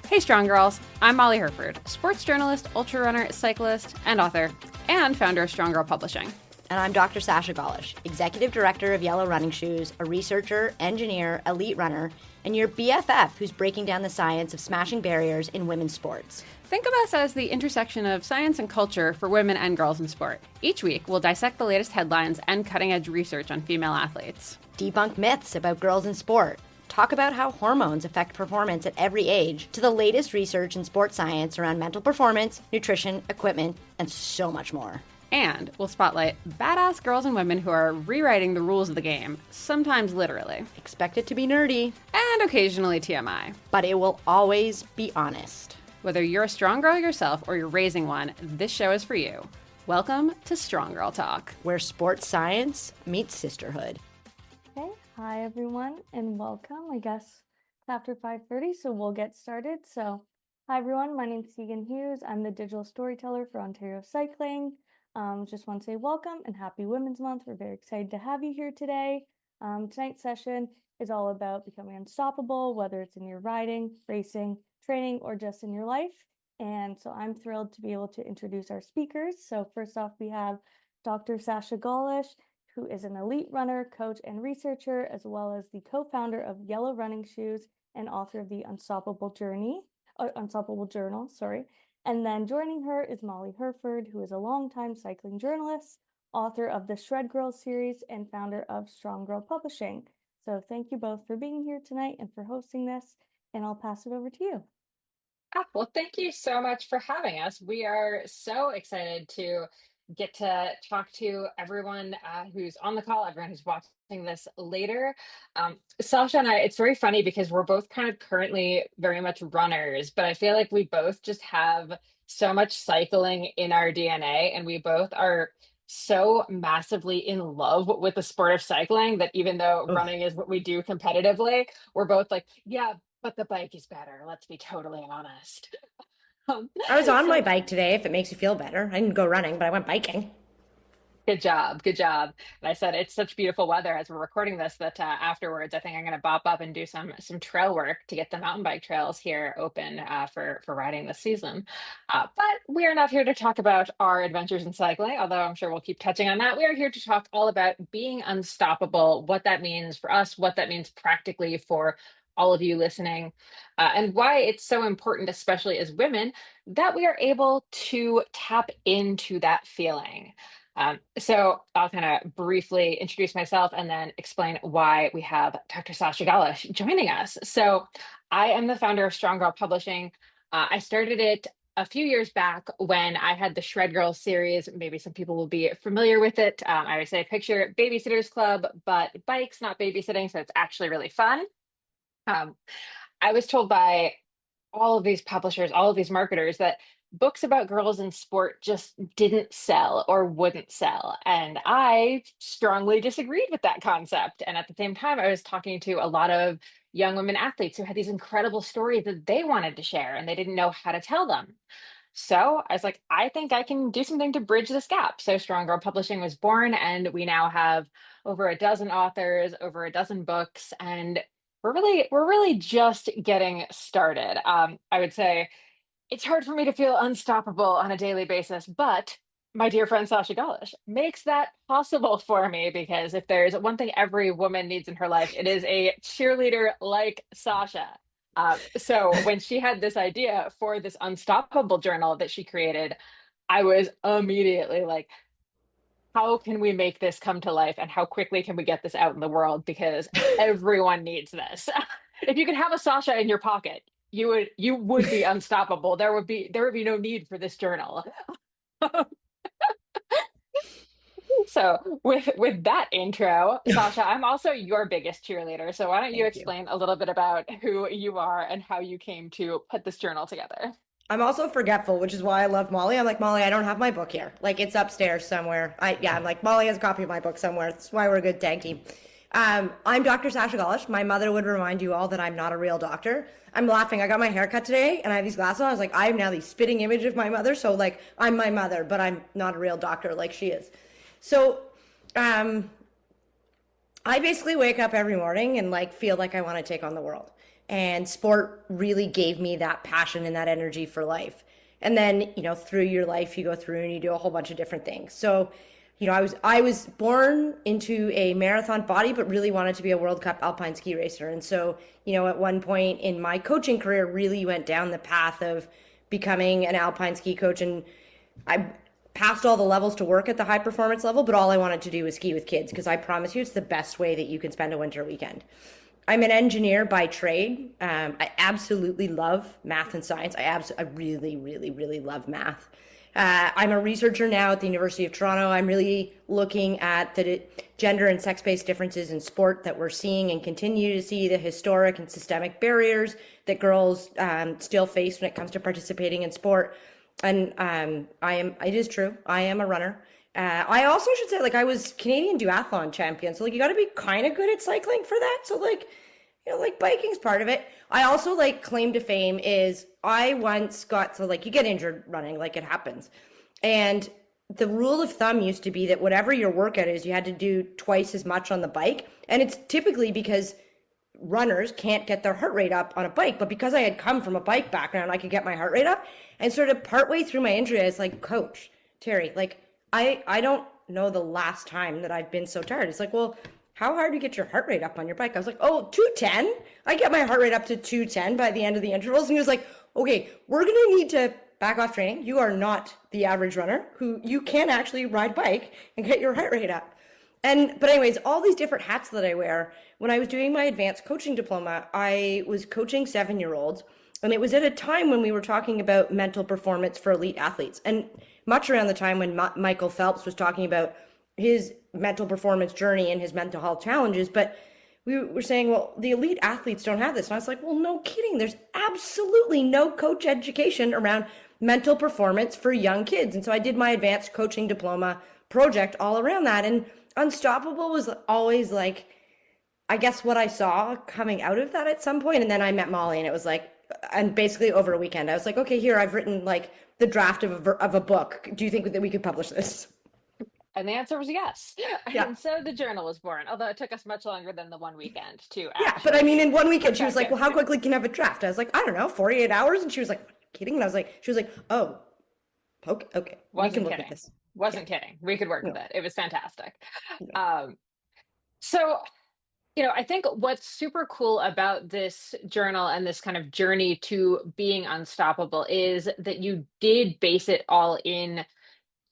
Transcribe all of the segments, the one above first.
Hey, Strong Girls. I'm Molly Herford, sports journalist, ultra runner, cyclist, and author, and founder of Strong Girl Publishing. And I'm Dr. Sasha Golish, Executive Director of Yellow Running Shoes, a researcher, engineer, elite runner, and your BFF who's breaking down the science of smashing barriers in women's sports. Think of us as the intersection of science and culture for women and girls in sport. Each week, we'll dissect the latest headlines and cutting-edge research on female athletes. Debunk myths about girls in sport. Talk about how hormones affect performance at every age, to the latest research in sports science around mental performance, nutrition, equipment, and so much more. And we'll spotlight badass girls and women who are rewriting the rules of the game, sometimes literally. Expect it to be nerdy. And occasionally TMI. But it will always be honest. Whether you're a strong girl yourself or you're raising one, this show is for you. Welcome to Strong Girl Talk, where sports science meets sisterhood. Okay, hi everyone, and welcome. I guess it's after 5:30, so we'll get started. So, hi everyone, my name is Tegan Hughes. I'm the digital storyteller for Ontario Cycling. Just want to say welcome and happy Women's Month. We're very excited to have you here today. Tonight's session is all about becoming unstoppable, whether it's in your riding, racing, training, or just in your life. And so I'm thrilled to be able to introduce our speakers. So first off, we have Dr. Sasha Golish, who is an elite runner, coach, and researcher, as well as the co-founder of Yellow Running Shoes and author of the Unstoppable Journal, sorry. And then joining her is Molly Herford, who is a longtime cycling journalist, author of the Shred Girl series, and founder of Strong Girl Publishing. So thank you both for being here tonight and for hosting this, and I'll pass it over to you. Well, thank you so much for having us. We are so excited to get to talk to everyone who's on the call, everyone who's watching this later. Sasha and I, it's very funny because we're both kind of currently very much runners, but I feel like we both just have so much cycling in our DNA, and we both are so massively in love with the sport of cycling that even though running is what we do competitively, we're both like, yeah, but the bike is better. Let's be totally honest. I was on my bike today, if it makes you feel better. I didn't go running, but I went biking. Good job. Good job. And I said, it's such beautiful weather as we're recording this that afterwards, I think I'm going to bop up and do some trail work to get the mountain bike trails here open for riding this season. But we are not here to talk about our adventures in cycling, although I'm sure we'll keep touching on that. We are here to talk all about being unstoppable, what that means for us, what that means practically for all of you listening, and why it's so important, especially as women, that we are able to tap into that feeling. So I'll kind of briefly introduce myself and then explain why we have Dr. Sasha Golish joining us. So I am the founder of Strong Girl Publishing. I started it a few years back when I had the Shred Girl series. Maybe some people will be familiar with it. I always say picture Babysitter's Club, but bikes, not babysitting. So it's actually really fun. I was told by all of these publishers, all of these marketers, that books about girls in sport just didn't sell or wouldn't sell. And I strongly disagreed with that concept. And at the same time, I was talking to a lot of young women athletes who had these incredible stories that they wanted to share and they didn't know how to tell them. So I was like, I think I can do something to bridge this gap. So Strong Girl Publishing was born, and we now have over a dozen authors, over a dozen books, and we're really just getting started. I would say it's hard for me to feel unstoppable on a daily basis, but my dear friend Sasha Golish makes that possible for me, because if there's one thing every woman needs in her life, it is a cheerleader like Sasha. So when she had this idea for this Unstoppable journal that she created, I was immediately like, how can we make this come to life, and how quickly can we get this out in the world, because everyone needs this. If you could have a Sasha in your pocket, you would be unstoppable. There would be no need for this journal. So with that intro, Sasha, I'm also your biggest cheerleader. So why don't you explain a little bit about who you are and how you came to put this journal together? I'm also forgetful, which is why I love Molly. I'm like, Molly, I don't have my book here. Like, it's upstairs somewhere. I'm like, Molly has a copy of my book somewhere. That's why we're a good tag team. I'm Dr. Sasha Golish. My mother would remind you all that I'm not a real doctor. I'm laughing. I got my hair cut today and I have these glasses on. I was like, I have now the spitting image of my mother. So like, I'm my mother, but I'm not a real doctor like she is. So, I basically wake up every morning and like feel like I want to take on the world. And sport really gave me that passion and that energy for life. And then, through your life you go through and you do a whole bunch of different things. So, I was born into a marathon body but really wanted to be a World Cup alpine ski racer. And so, at one point in my coaching career really went down the path of becoming an alpine ski coach, and I passed all the levels to work at the high performance level, but all I wanted to do was ski with kids because I promise you it's the best way that you can spend a winter weekend. I'm an engineer by trade. I absolutely love math and science. I really, really, really love math. I'm a researcher now at the University of Toronto. I'm really looking at the gender and sex-based differences in sport that we're seeing and continue to see, the historic and systemic barriers that girls still face when it comes to participating in sport. And it is true, I am a runner. I also should say, like, I was Canadian duathlon champion. So, like, you got to be kind of good at cycling for that. So, like, biking's part of it. I also, like, claim to fame is I once got, so, like, you get injured running, like, it happens. And the rule of thumb used to be that whatever your workout is, you had to do twice as much on the bike. And it's typically because runners can't get their heart rate up on a bike. But because I had come from a bike background, I could get my heart rate up. And sort of partway through my injury, I was like, Coach, Terry, like, I don't know the last time that I've been so tired. It's like, well, how hard do you get your heart rate up on your bike? I was like, oh, 210. I get my heart rate up to 210 by the end of the intervals. And he was like, okay, we're going to need to back off training. You are not the average runner who you can actually ride bike and get your heart rate up. But anyways, all these different hats that I wear. When I was doing my advanced coaching diploma, I was coaching 7-year-olds. And it was at a time when we were talking about mental performance for elite athletes. And much around the time when Michael Phelps was talking about his mental performance journey and his mental health challenges. But we were saying, well, the elite athletes don't have this. And I was like, well, no kidding. There's absolutely no coach education around mental performance for young kids. And so I did my advanced coaching diploma project all around that. And Unstoppable was always like, I guess, what I saw coming out of that at some point. And then I met Molly, and it was like, and basically over a weekend, I was like, okay, here, I've written like the draft of a book. Do you think that we could publish this? And the answer was yes. Yeah. And so the journal was born, although it took us much longer than the one weekend to Yeah, but I mean, in one weekend, she was like, perfect well, how it. quickly can you have a draft? I was like, I don't know, 48 hours. And she was like, kidding? And I was like, she was like, oh, okay. We Wasn't can look kidding. at this. Wasn't kidding. We could work No. with it. It was fantastic. No. So, I think what's super cool about this journal and this kind of journey to being unstoppable is that you did base it all in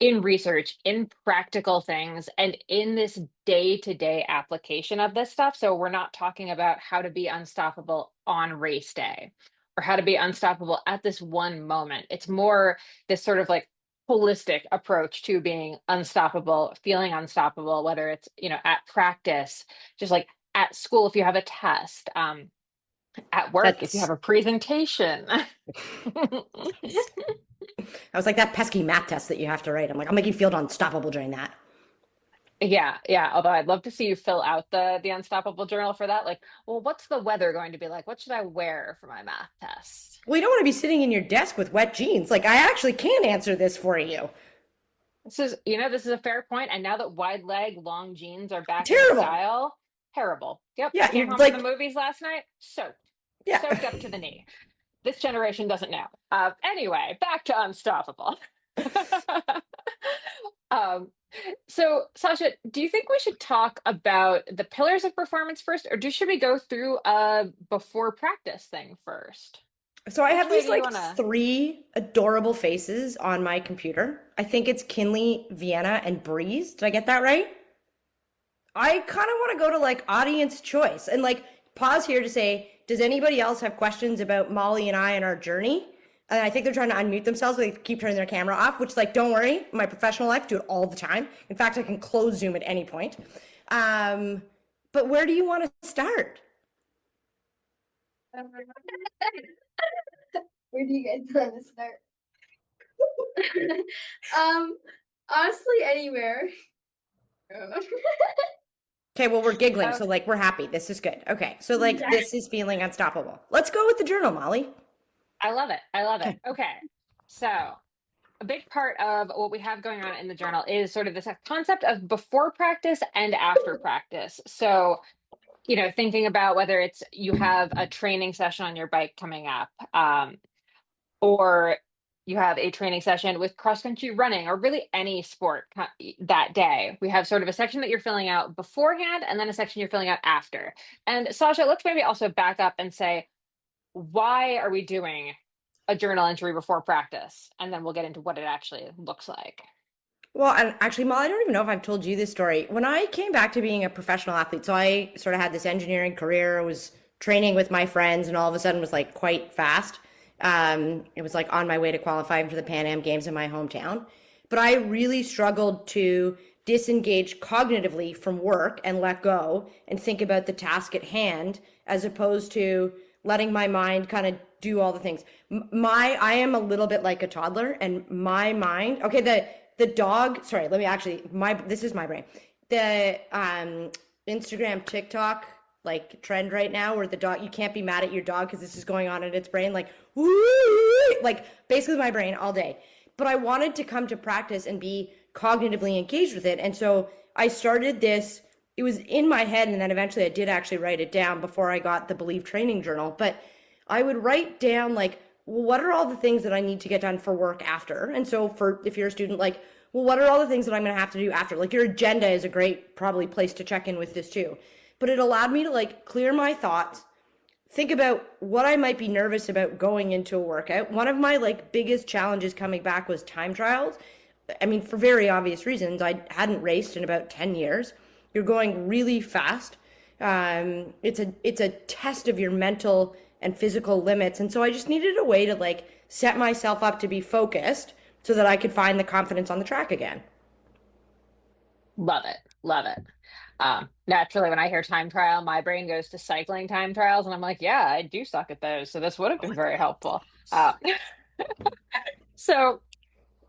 research, in practical things, and in this day-to-day application of this stuff. So we're not talking about how to be unstoppable on race day or how to be unstoppable at this one moment. It's more this sort of like holistic approach to being unstoppable, feeling unstoppable, whether it's, at practice, just like at school if you have a test, at work if you have a presentation. I was like, that pesky math test that you have to write. I'm like, I'll make you feel unstoppable during that. Yeah, yeah. Although I'd love to see you fill out the unstoppable journal for that. Like, well, what's the weather going to be like? What should I wear for my math test? Well, you don't want to be sitting in your desk with wet jeans. Like, I actually can answer this for you. This is a fair point. And now that wide leg, long jeans are back in Terrible. style, terrible. Yep. Yeah, I came you're home like, from the movies last night, soaked yeah. up to the knee. This generation doesn't know. Anyway, back to unstoppable. So Sasha, do you think we should talk about the pillars of performance first, or should we go through a before practice thing first? So I have Which way these do you like wanna? 3 adorable faces on my computer. I think it's Kinley, Vienna, and Breeze. Did I get that right? I kind of want to go to like audience choice and like pause here to say, does anybody else have questions about Molly and I and our journey? And I think they're trying to unmute themselves, but they keep turning their camera off, which, like, don't worry, my professional life, do it all the time. In fact, I can close Zoom at any point. But where do you want to start? Where do you guys want to start? Honestly, anywhere. Okay, well, we're giggling, Oh, so like we're happy. This is good. Okay, so like Yeah. this is feeling unstoppable. Let's go with the journal, Molly. I love it. I love it. Okay. Okay. So a big part of what we have going on in the journal is sort of this concept of before practice and after practice. So, thinking about whether it's you have a training session on your bike coming up, or you have a training session with cross country running, or really any sport that day. We have sort of a section that you're filling out beforehand and then a section you're filling out after. And Sasha, let's maybe also back up and say, why are we doing a journal entry before practice? And then we'll get into what it actually looks like. Well, and actually, Molly, I don't even know if I've told you this story. When I came back to being a professional athlete, so I sort of had this engineering career, was training with my friends, and all of a sudden was like quite fast. It was like on my way to qualifying for the Pan Am Games in my hometown. But I really struggled to disengage cognitively from work and let go and think about the task at hand, as opposed to letting my mind kind of do all the things. I am a little bit like a toddler, and my mind, okay, the dog, sorry, let me actually, this is my brain. The Instagram, TikTok, like trend right now where the dog, you can't be mad at your dog because this is going on in its brain, like, woo, like basically my brain all day. But I wanted to come to practice and be cognitively engaged with it. And so I started this, it was in my head, and then eventually I did actually write it down before I got the Believe Training Journal. But I would write down like, well, what are all the things that I need to get done for work after? And so if you're a student, like, well, what are all the things that I'm going to have to do after? Like your agenda is a great probably place to check in with this too. But it allowed me to like clear my thoughts, think about what I might be nervous about going into a workout. One of my like biggest challenges coming back was time trials. I mean, for very obvious reasons. I hadn't raced in about 10 years. You're going really fast. It's a test of your mental and physical limits. And so I just needed a way to like set myself up to be focused so that I could find the confidence on the track again. Love it. Love it. Naturally, when I hear time trial, my brain goes to cycling time trials, and I'm like, yeah, I do suck at those. So this would have been very helpful. So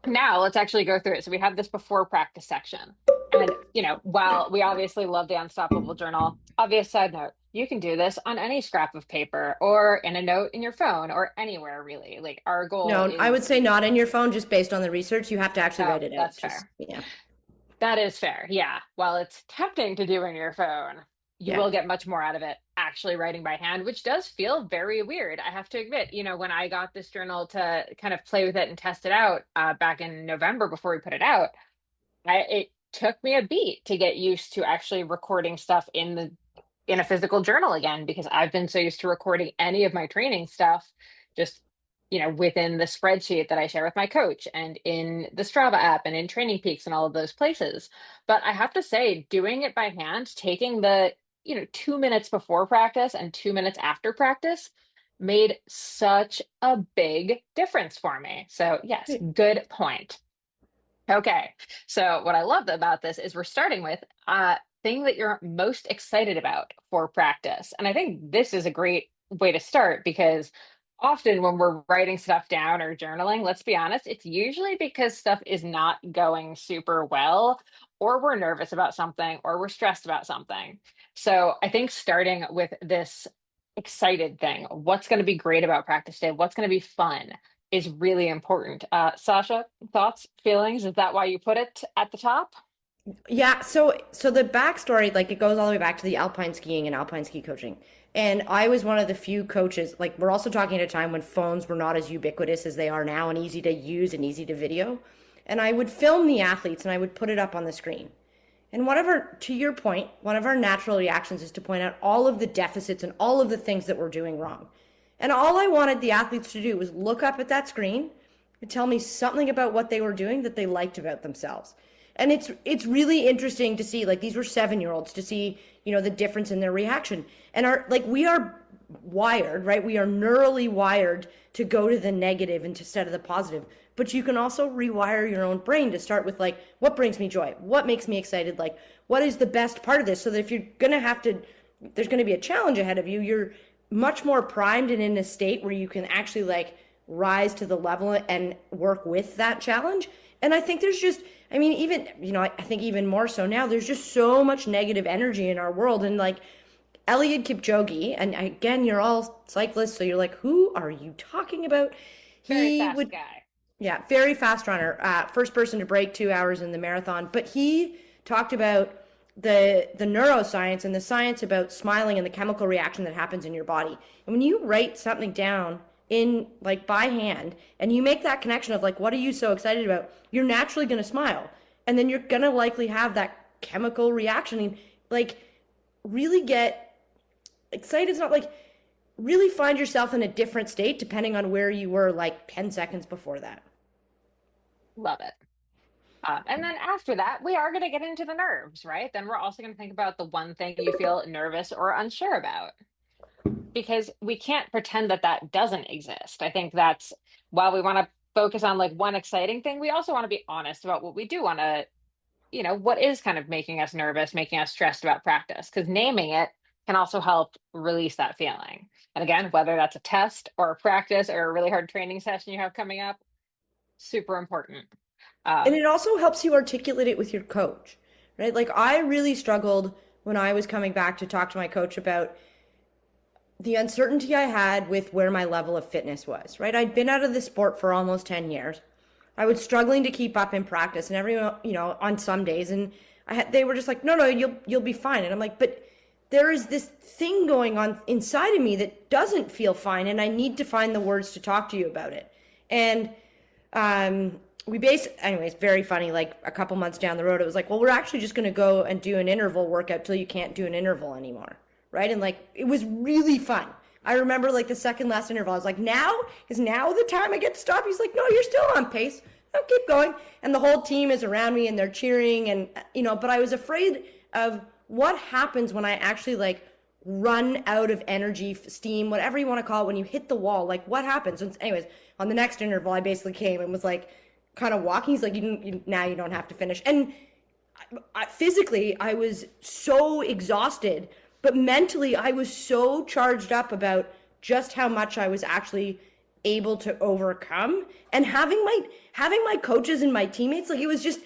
now let's actually go through it. So we have this before practice section. And, while we obviously love the Unstoppable Journal, obvious side note, you can do this on any scrap of paper or in a note in your phone or anywhere really. Like our goal No, I would is, say not in your phone, just based on the research. You have to actually oh, write it out. that's Just, fair. yeah. That is fair. Yeah. While it's tempting to do in your phone, you Yeah. will get much more out of it actually writing by hand, which does feel very weird. I have to admit, when I got this journal to kind of play with it and test it out back in November before we put it out, it took me a beat to get used to actually recording stuff in a physical journal again, because I've been so used to recording any of my training stuff just within the spreadsheet that I share with my coach and in the Strava app and in Training Peaks and all of those places. But I have to say, doing it by hand, taking the 2 minutes before practice and 2 minutes after practice made such a big difference for me. So yes, good point. Okay. So what I love about this is we're starting with a thing that you're most excited about for practice. And I think this is a great way to start, because often when we're writing stuff down or journaling, let's be honest, it's usually because stuff is not going super well, or we're nervous about something, or we're stressed about something. So I think starting with this excited thing, what's going to be great about practice day? What's going to be fun? Is really important. Sasha, thoughts, feelings? Is that why you put it at the top? Yeah, so the backstory, like it goes all the way back to the alpine skiing and alpine ski coaching. And I was one of the few coaches, like we're also talking at a time when phones were not as ubiquitous as they are now and easy to use and easy to video. And I would film the athletes and I would put it up on the screen. And to your point, one of our natural reactions is to point out all of the deficits and all of the things that we're doing wrong. And all I wanted the athletes to do was look up at that screen and tell me something about what they were doing that they liked about themselves. And it's really interesting to see, like these were 7-year-olds, to see, the difference in their reaction. And we are wired, right? We are neurally wired to go to the negative instead of the positive. But you can also rewire your own brain to start with like, what brings me joy? What makes me excited? Like, what is the best part of this? So that if you're going to there's going to be a challenge ahead of you, you're much more primed and in a state where you can actually like rise to the level and work with that challenge. And I think there's just, I mean, even, I think even more so now, there's just so much negative energy in our world. And like Eliud Kipchoge, and again, you're all cyclists, so you're like, who are you talking about? Very He fast would, guy. Yeah, very fast runner. First person to break 2 hours in the marathon. But he talked about the neuroscience and the science about smiling and the chemical reaction that happens in your body. And when you write something down in like by hand and you make that connection of like what are you so excited about, you're naturally going to smile. And then you're going to likely have that chemical reaction and like really get excited. It's not like really find yourself in a different state depending on where you were like 10 seconds before that. Love it. And then after that, we are going to get into the nerves, right? Then we're also going to think about the one thing you feel nervous or unsure about, because we can't pretend that that doesn't exist. I think that's while we want to focus on like one exciting thing, we also want to be honest about what we do want to, what is kind of making us nervous, making us stressed about practice, because naming it can also help release that feeling. And again, whether that's a test or a practice or a really hard training session you have coming up, super important. And Um, it also helps you articulate it with your coach, right? Like I really struggled when I was coming back to talk to my coach about the uncertainty I had with where my level of fitness was, right? I'd been out of the sport for almost 10 years. I was struggling to keep up in practice and everyone, on some days and they were just like, "No, no, you'll be fine." And I'm like, "But there is this thing going on inside of me that doesn't feel fine and I need to find the words to talk to you about it." And anyways, very funny. Like a couple months down the road, it was like, well, we're actually just going to go and do an interval workout till you can't do an interval anymore. Right. And like, it was really fun. I remember like the second last interval, I was like, now is now the time I get to stop. He's like, no, you're still on pace. No, keep going. And the whole team is around me and they're cheering and, but I was afraid of what happens when I actually like run out of energy, steam, whatever you want to call it, when you hit the wall, like what happens? And anyways, on the next interval, I basically came and was like, kind of walking. He's like, now you don't have to finish. And physically, I was so exhausted, but mentally, I was so charged up about just how much I was actually able to overcome. And having my coaches and my teammates, like it was just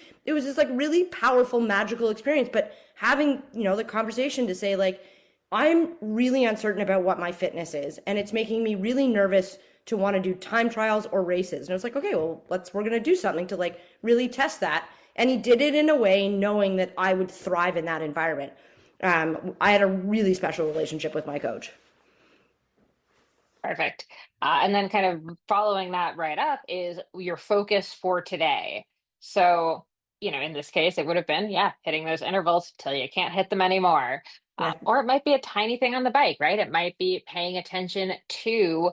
like really powerful, magical experience. But having the conversation to say like, I'm really uncertain about what my fitness is, and it's making me really nervous to want to do time trials or races. And I was like, okay, well, we're going to do something to like really test that. And he did it in a way knowing that I would thrive in that environment. I had a really special relationship with my coach. Perfect. And then kind of following that right up is your focus for today. So, in this case, it would have been, yeah, hitting those intervals till you can't hit them anymore. Yeah. Or it might be a tiny thing on the bike, right? It might be paying attention to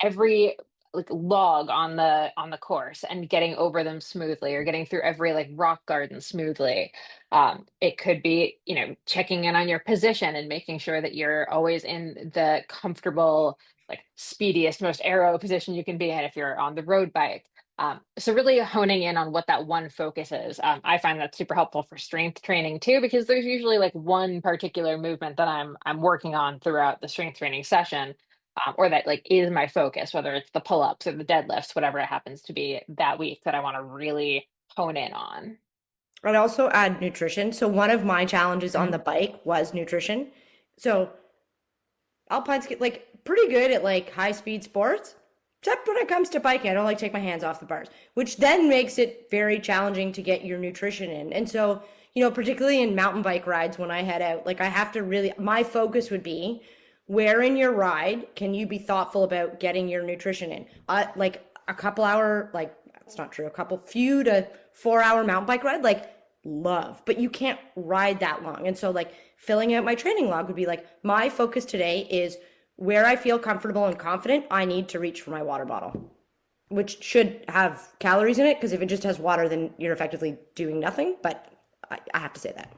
every like log on the course and getting over them smoothly, or getting through every like rock garden smoothly. It could be, checking in on your position and making sure that you're always in the comfortable, like speediest, most aero position you can be in if you're on the road bike. So really honing in on what that one focus is. I find that super helpful for strength training too, because there's usually like one particular movement that I'm working on throughout the strength training session, or that like is my focus, whether it's the pull-ups or the deadlifts, whatever it happens to be that week that I want to really hone in on. I'd also add nutrition. So one of my challenges on Mhm. the bike was nutrition. So Alpine's like pretty good at like high speed sports, except when it comes to biking. I don't like take my hands off the bars, which then makes it very challenging to get your nutrition in. And so, particularly in mountain bike rides when I head out, like I have to really, my focus would be where in your ride can you be thoughtful about getting your nutrition in? Like a couple hour, like that's not true, a couple few to 4 hour mountain bike ride, like love, but you can't ride that long. And so like filling out my training log would be like, my focus today is where I feel comfortable and confident, I need to reach for my water bottle, which should have calories in it. Because if it just has water, then you're effectively doing nothing. But I have to say that.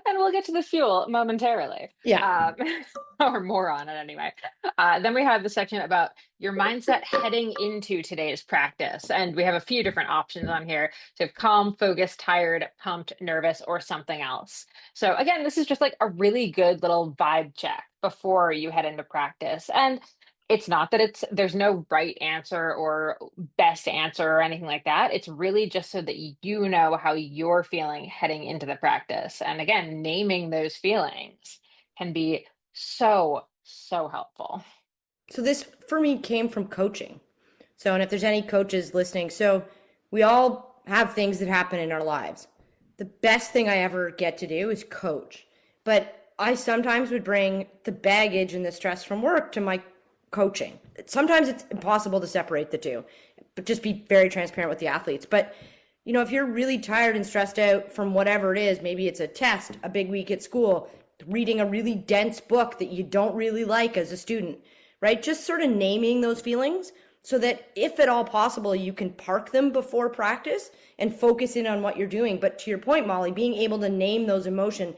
And we'll get to the fuel momentarily. Yeah. Or more on it anyway. Then we have the section about your mindset heading into today's practice. And we have a few different options on here. So calm, focused, tired, pumped, nervous, or something else. So again, this is just like a really good little vibe check before you head into practice. And it's not that there's no right answer or best answer or anything like that. It's really just so that you know how you're feeling heading into the practice. And again, naming those feelings can be so, so helpful. So this for me came from coaching. So, and if there's any coaches listening, so we all have things that happen in our lives. The best thing I ever get to do is coach. But I sometimes would bring the baggage and the stress from work to my coaching. Sometimes it's impossible to separate the two, but just be very transparent with the athletes. But if you're really tired and stressed out from whatever it is, maybe it's a test, a big week at school, reading a really dense book that you don't really like as a student, right? Just sort of naming those feelings so that if at all possible, you can park them before practice and focus in on what you're doing. But to your point, Molly, being able to name those emotions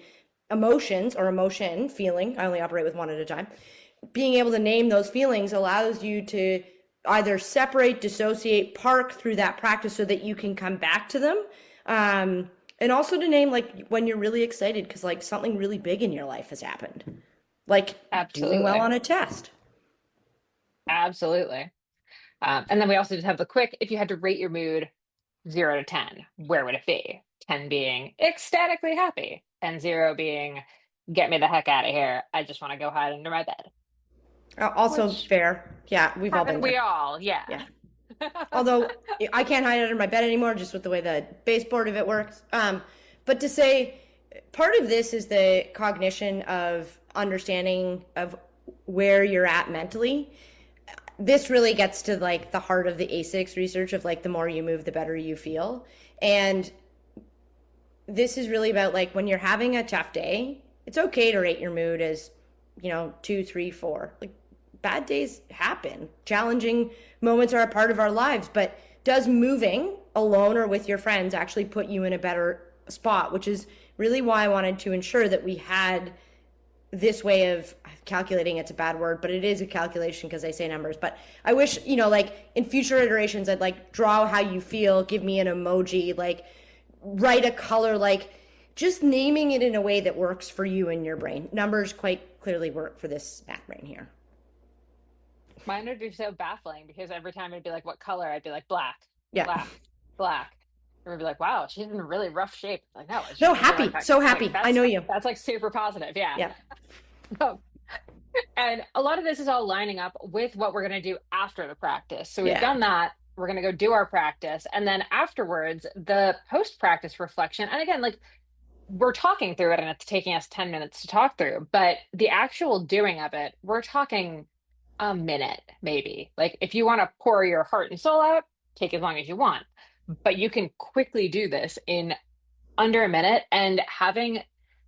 or emotion, feeling, I only operate with one at a time. Being able to name those feelings allows you to either separate, dissociate, park through that practice so that you can come back to them. And also to name like when you're really excited because like something really big in your life has happened. Like doing well Absolutely. on a test. Absolutely. And then we also just have the quick, if you had to rate your mood 0 to 10, where would it be? 10 being ecstatically happy, and 0 being get me the heck out of here. I just want to go hide under my bed. Also Which fair. Yeah, we've all been haven't we there. all? Yeah. Yeah. Although I can't hide under my bed anymore, just with the way the baseboard of it works. But to say part of this is the cognition of understanding of where you're at mentally. This really gets to like the heart of the ASICS research of like the more you move, the better you feel. And this is really about like when you're having a tough day, it's okay to rate your mood as, 2, 3, 4. Like bad days happen. Challenging moments are a part of our lives, but does moving alone or with your friends actually put you in a better spot, which is really why I wanted to ensure that we had this way of calculating. It's a bad word, but it is a calculation because I say numbers. But I wish, like in future iterations, I'd like draw how you feel, give me an emoji, like write a color, like just naming it in a way that works for you and your brain. Numbers quite clearly work for this math brain here. Mine would be so baffling because every time I'd be like, what color? I'd be like, black, Yeah. black, black. And we'd be like, wow, she's in really rough shape. Like, no, it's No, just really happy. So happy. Like, I know you. That's like super positive. Yeah. Yeah. And a lot of this is all lining up with what we're going to do after the practice. So we've Yeah. done that. We're going to go do our practice. And then afterwards, the post practice reflection. And again, like we're talking through it and it's taking us 10 minutes to talk through, but the actual doing of it, we're talking a minute, maybe. Like if you want to pour your heart and soul out, take as long as you want. But you can quickly do this in under a minute, and having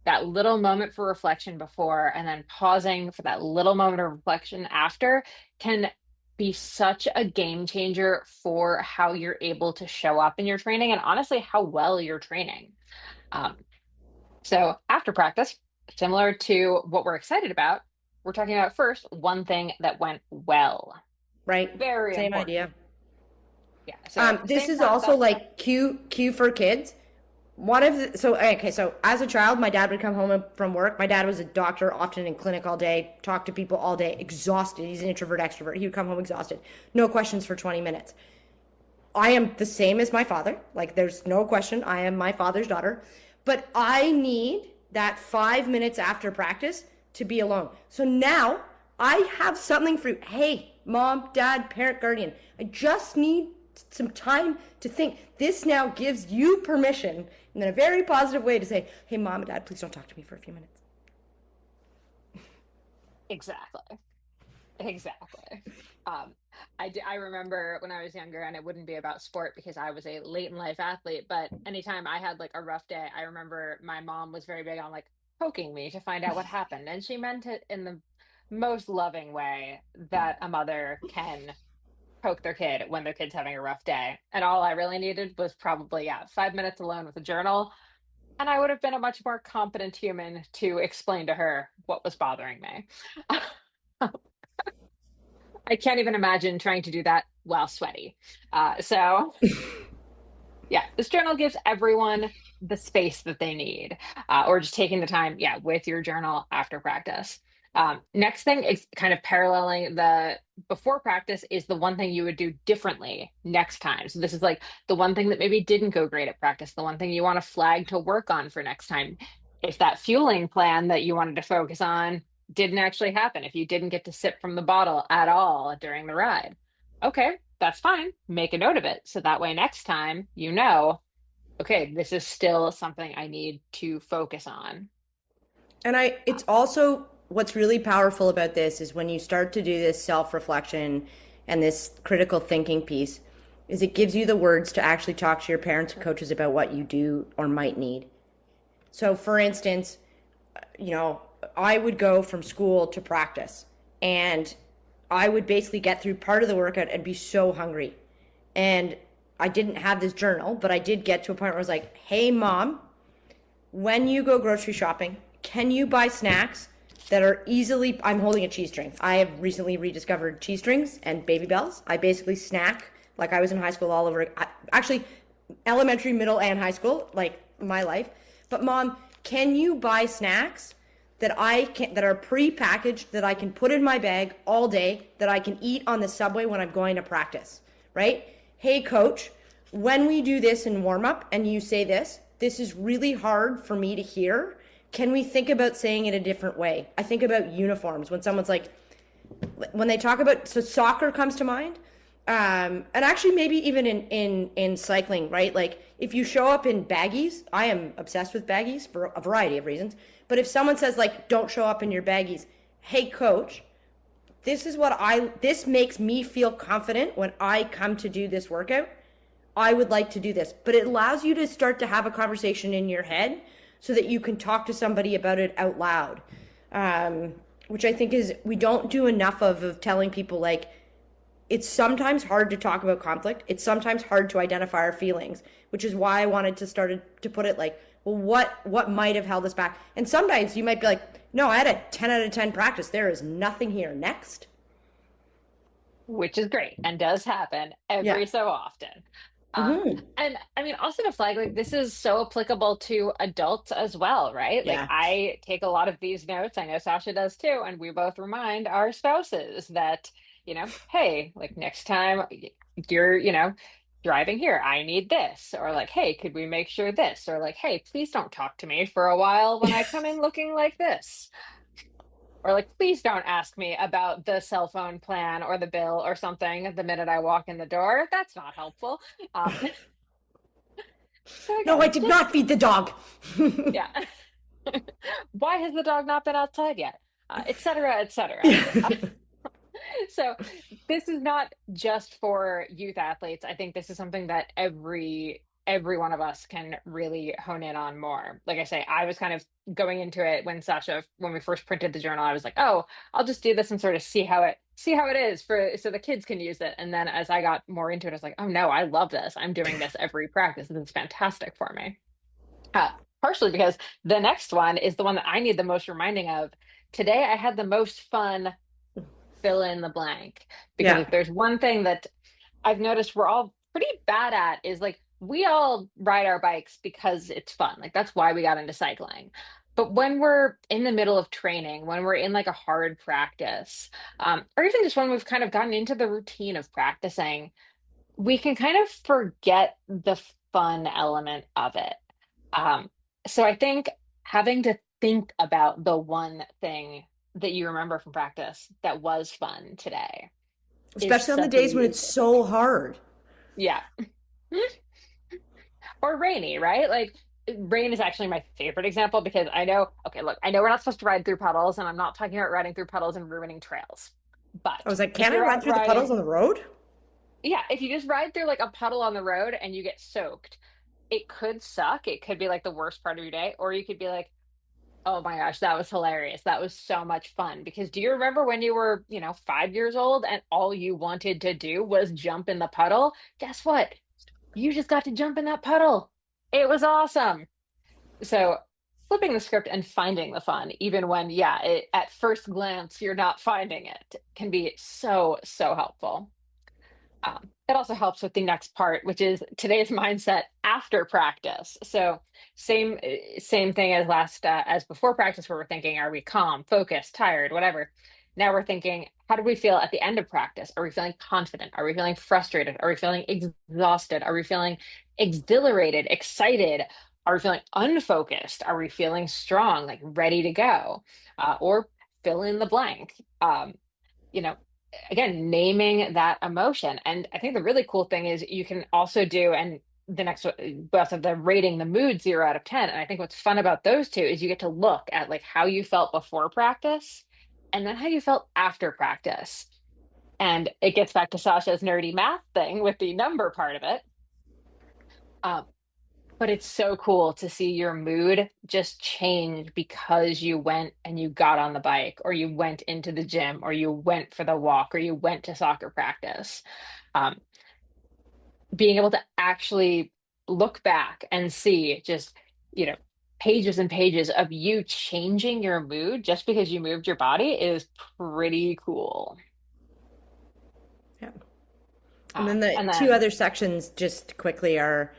that little moment for reflection before and then pausing for that little moment of reflection after can be such a game changer for how you're able to show up in your training and honestly how well you're training. Um, so after practice, similar to what we're excited about, we're talking about first one thing that went well. Right. Very Same important. idea. Yeah. So This same is also process. like cue for kids. So as a child, my dad would come home from work. My dad was a doctor, often in clinic all day, talked to people all day, exhausted. He's an introvert, extrovert. He would come home exhausted. No questions for 20 minutes. I am the same as my father. Like, there's no question. I am my father's daughter. But I need that 5 minutes after practice to be alone. So now I have something for you. Hey, mom, dad, parent, guardian. I just need some time to think. This now gives you permission in a very positive way to say, hey, mom and dad, please don't talk to me for a few minutes. Exactly. Exactly. I remember when I was younger, and it wouldn't be about sport because I was a late in life athlete, but anytime I had like a rough day, I remember my mom was very big on like poking me to find out what happened. And she meant it in the most loving way that a mother can poke their kid when their kid's having a rough day. And all I really needed was probably, yeah, 5 minutes alone with a journal. And I would have been a much more competent human to explain to her what was bothering me. I can't even imagine trying to do that while sweaty. So yeah, this journal gives everyone the space that they need, or just taking the time, yeah, with your journal after practice. Next thing is kind of paralleling the before practice is the one thing you would do differently next time. So this is like the one thing that maybe didn't go great at practice, the one thing you want to flag to work on for next time. If that fueling plan that you wanted to focus on didn't actually happen, if you didn't get to sip from the bottle at all during the ride, okay, that's fine. Make a note of it. So that way next time you know, okay, this is still something I need to focus on. And Uh, it's also what's really powerful about this is when you start to do this self-reflection and this critical thinking piece, is it gives you the words to actually talk to your parents or coaches about what you do or might need. So, for instance, you know, I would go from school to practice and I would basically get through part of the workout and be so hungry. And I didn't have this journal, but I did get to a point where I was like, hey, mom, when you go grocery shopping, can you buy snacks that are easily? I'm holding a cheese string. I have recently rediscovered cheese strings and Baby Bells. I basically snack like I was in high school all over, actually, elementary, middle, and high school, like my life. But mom, can you buy snacks that are pre-packaged that I can put in my bag all day that I can eat on the subway when I'm going to practice, right? Hey coach, when we do this in warm up and you say this is really hard for me to hear. Can we think about saying it a different way? I think about uniforms when someone's like, when they talk about, so soccer comes to mind. And actually maybe even in cycling, right? Like if you show up in baggies, I am obsessed with baggies for a variety of reasons. But if someone says like, don't show up in your baggies, hey coach, this makes me feel confident when I come to do this workout. I would like to do this. But it allows you to start to have a conversation in your head so that you can talk to somebody about it out loud. Which I think is, we don't do enough of telling people like, it's sometimes hard to talk about conflict. It's sometimes hard to identify our feelings, which is why I wanted to start to put it like, well, what might have held us back? And sometimes you might be like, no, I had a 10 out of 10 practice. There is nothing here. Next. which is great and does happen Yeah. every so often. Mm-hmm. And I mean, also to flag, like, this is so applicable to adults as well, right? Like, Yeah. I take a lot of these notes. I know Sasha does too. And we both remind our spouses that, hey, like, next time you're, driving here, I need this. Or like, hey, could we make sure this? Or like, hey, please don't talk to me for a while when I come in looking like this. Or like, please don't ask me about the cell phone plan or the bill or something the minute I walk in the door. That's not helpful. So No, I again, did just not feed the dog. yeah. Why has the dog not been outside yet? Et cetera, et cetera. Yeah. So this is not just for youth athletes. I think this is something that every one of us can really hone in on more. Like I say, I was kind of going into it when we first printed the journal, I was like, oh, I'll just do this and sort of see how it is for so the kids can use it. And then as I got more into it, I was like, oh no, I love this. I'm doing this every practice. This is fantastic for me. Uh, Partially because the next one is the one that I need the most reminding of. Today I had the most fun, fill in the blank. Because Yeah. if there's one thing that I've noticed we're all pretty bad at is like we all ride our bikes because it's fun. Like that's why we got into cycling. But when we're in the middle of training, when we're in like a hard practice, or even just when we've kind of gotten into the routine of practicing, we can kind of forget the fun element of it. Um, so I think having to think about the one thing that you remember from practice that was fun today is Especially on the such a days when it's useful. so hard. Yeah. Or rainy, right? Like rain is actually my favorite example because I know, okay, look, I know we're not supposed to ride through puddles, and I'm not talking about riding through puddles and ruining trails. I But was like, if can I you're run out through the puddles riding, on the road? yeah, if you just ride through like a puddle on the road and you get soaked, it could suck. It could be like the worst part of your day, or you could be like, oh my gosh, that was hilarious. That was so much fun. Because do you remember when you were, 5 years old and all you wanted to do was jump in the puddle? Guess what? You just got to jump in that puddle. It was awesome. So flipping the script and finding the fun, even when, yeah, at first glance, you're not finding it, can be so, so helpful. It also helps with the next part, which is today's mindset after practice. So same thing as as before practice, where we're thinking, are we calm, focused, tired, whatever. Now we're thinking, how do we feel at the end of practice? Are we feeling confident? Are we feeling frustrated? Are we feeling exhausted? Are we feeling exhilarated, excited? Are we feeling unfocused? Are we feeling strong, like ready to go? Or fill in the blank. You know, again, naming that emotion. And I think the really cool thing is you can also do, and the next both of the rating the mood 0 out of 10. And I think what's fun about those two is you get to look at like how you felt before practice and then how you felt after practice. And it gets back to Sasha's nerdy math thing with the number part of it. Um, but it's so cool to see your mood just change because you went and you got on the bike, or you went into the gym, or you went for the walk, or you went to soccer practice. Um, Being able to actually look back and see just, you know, pages and pages of you changing your mood just because you moved your body is pretty cool. Yeah. And then the And two then other sections just quickly are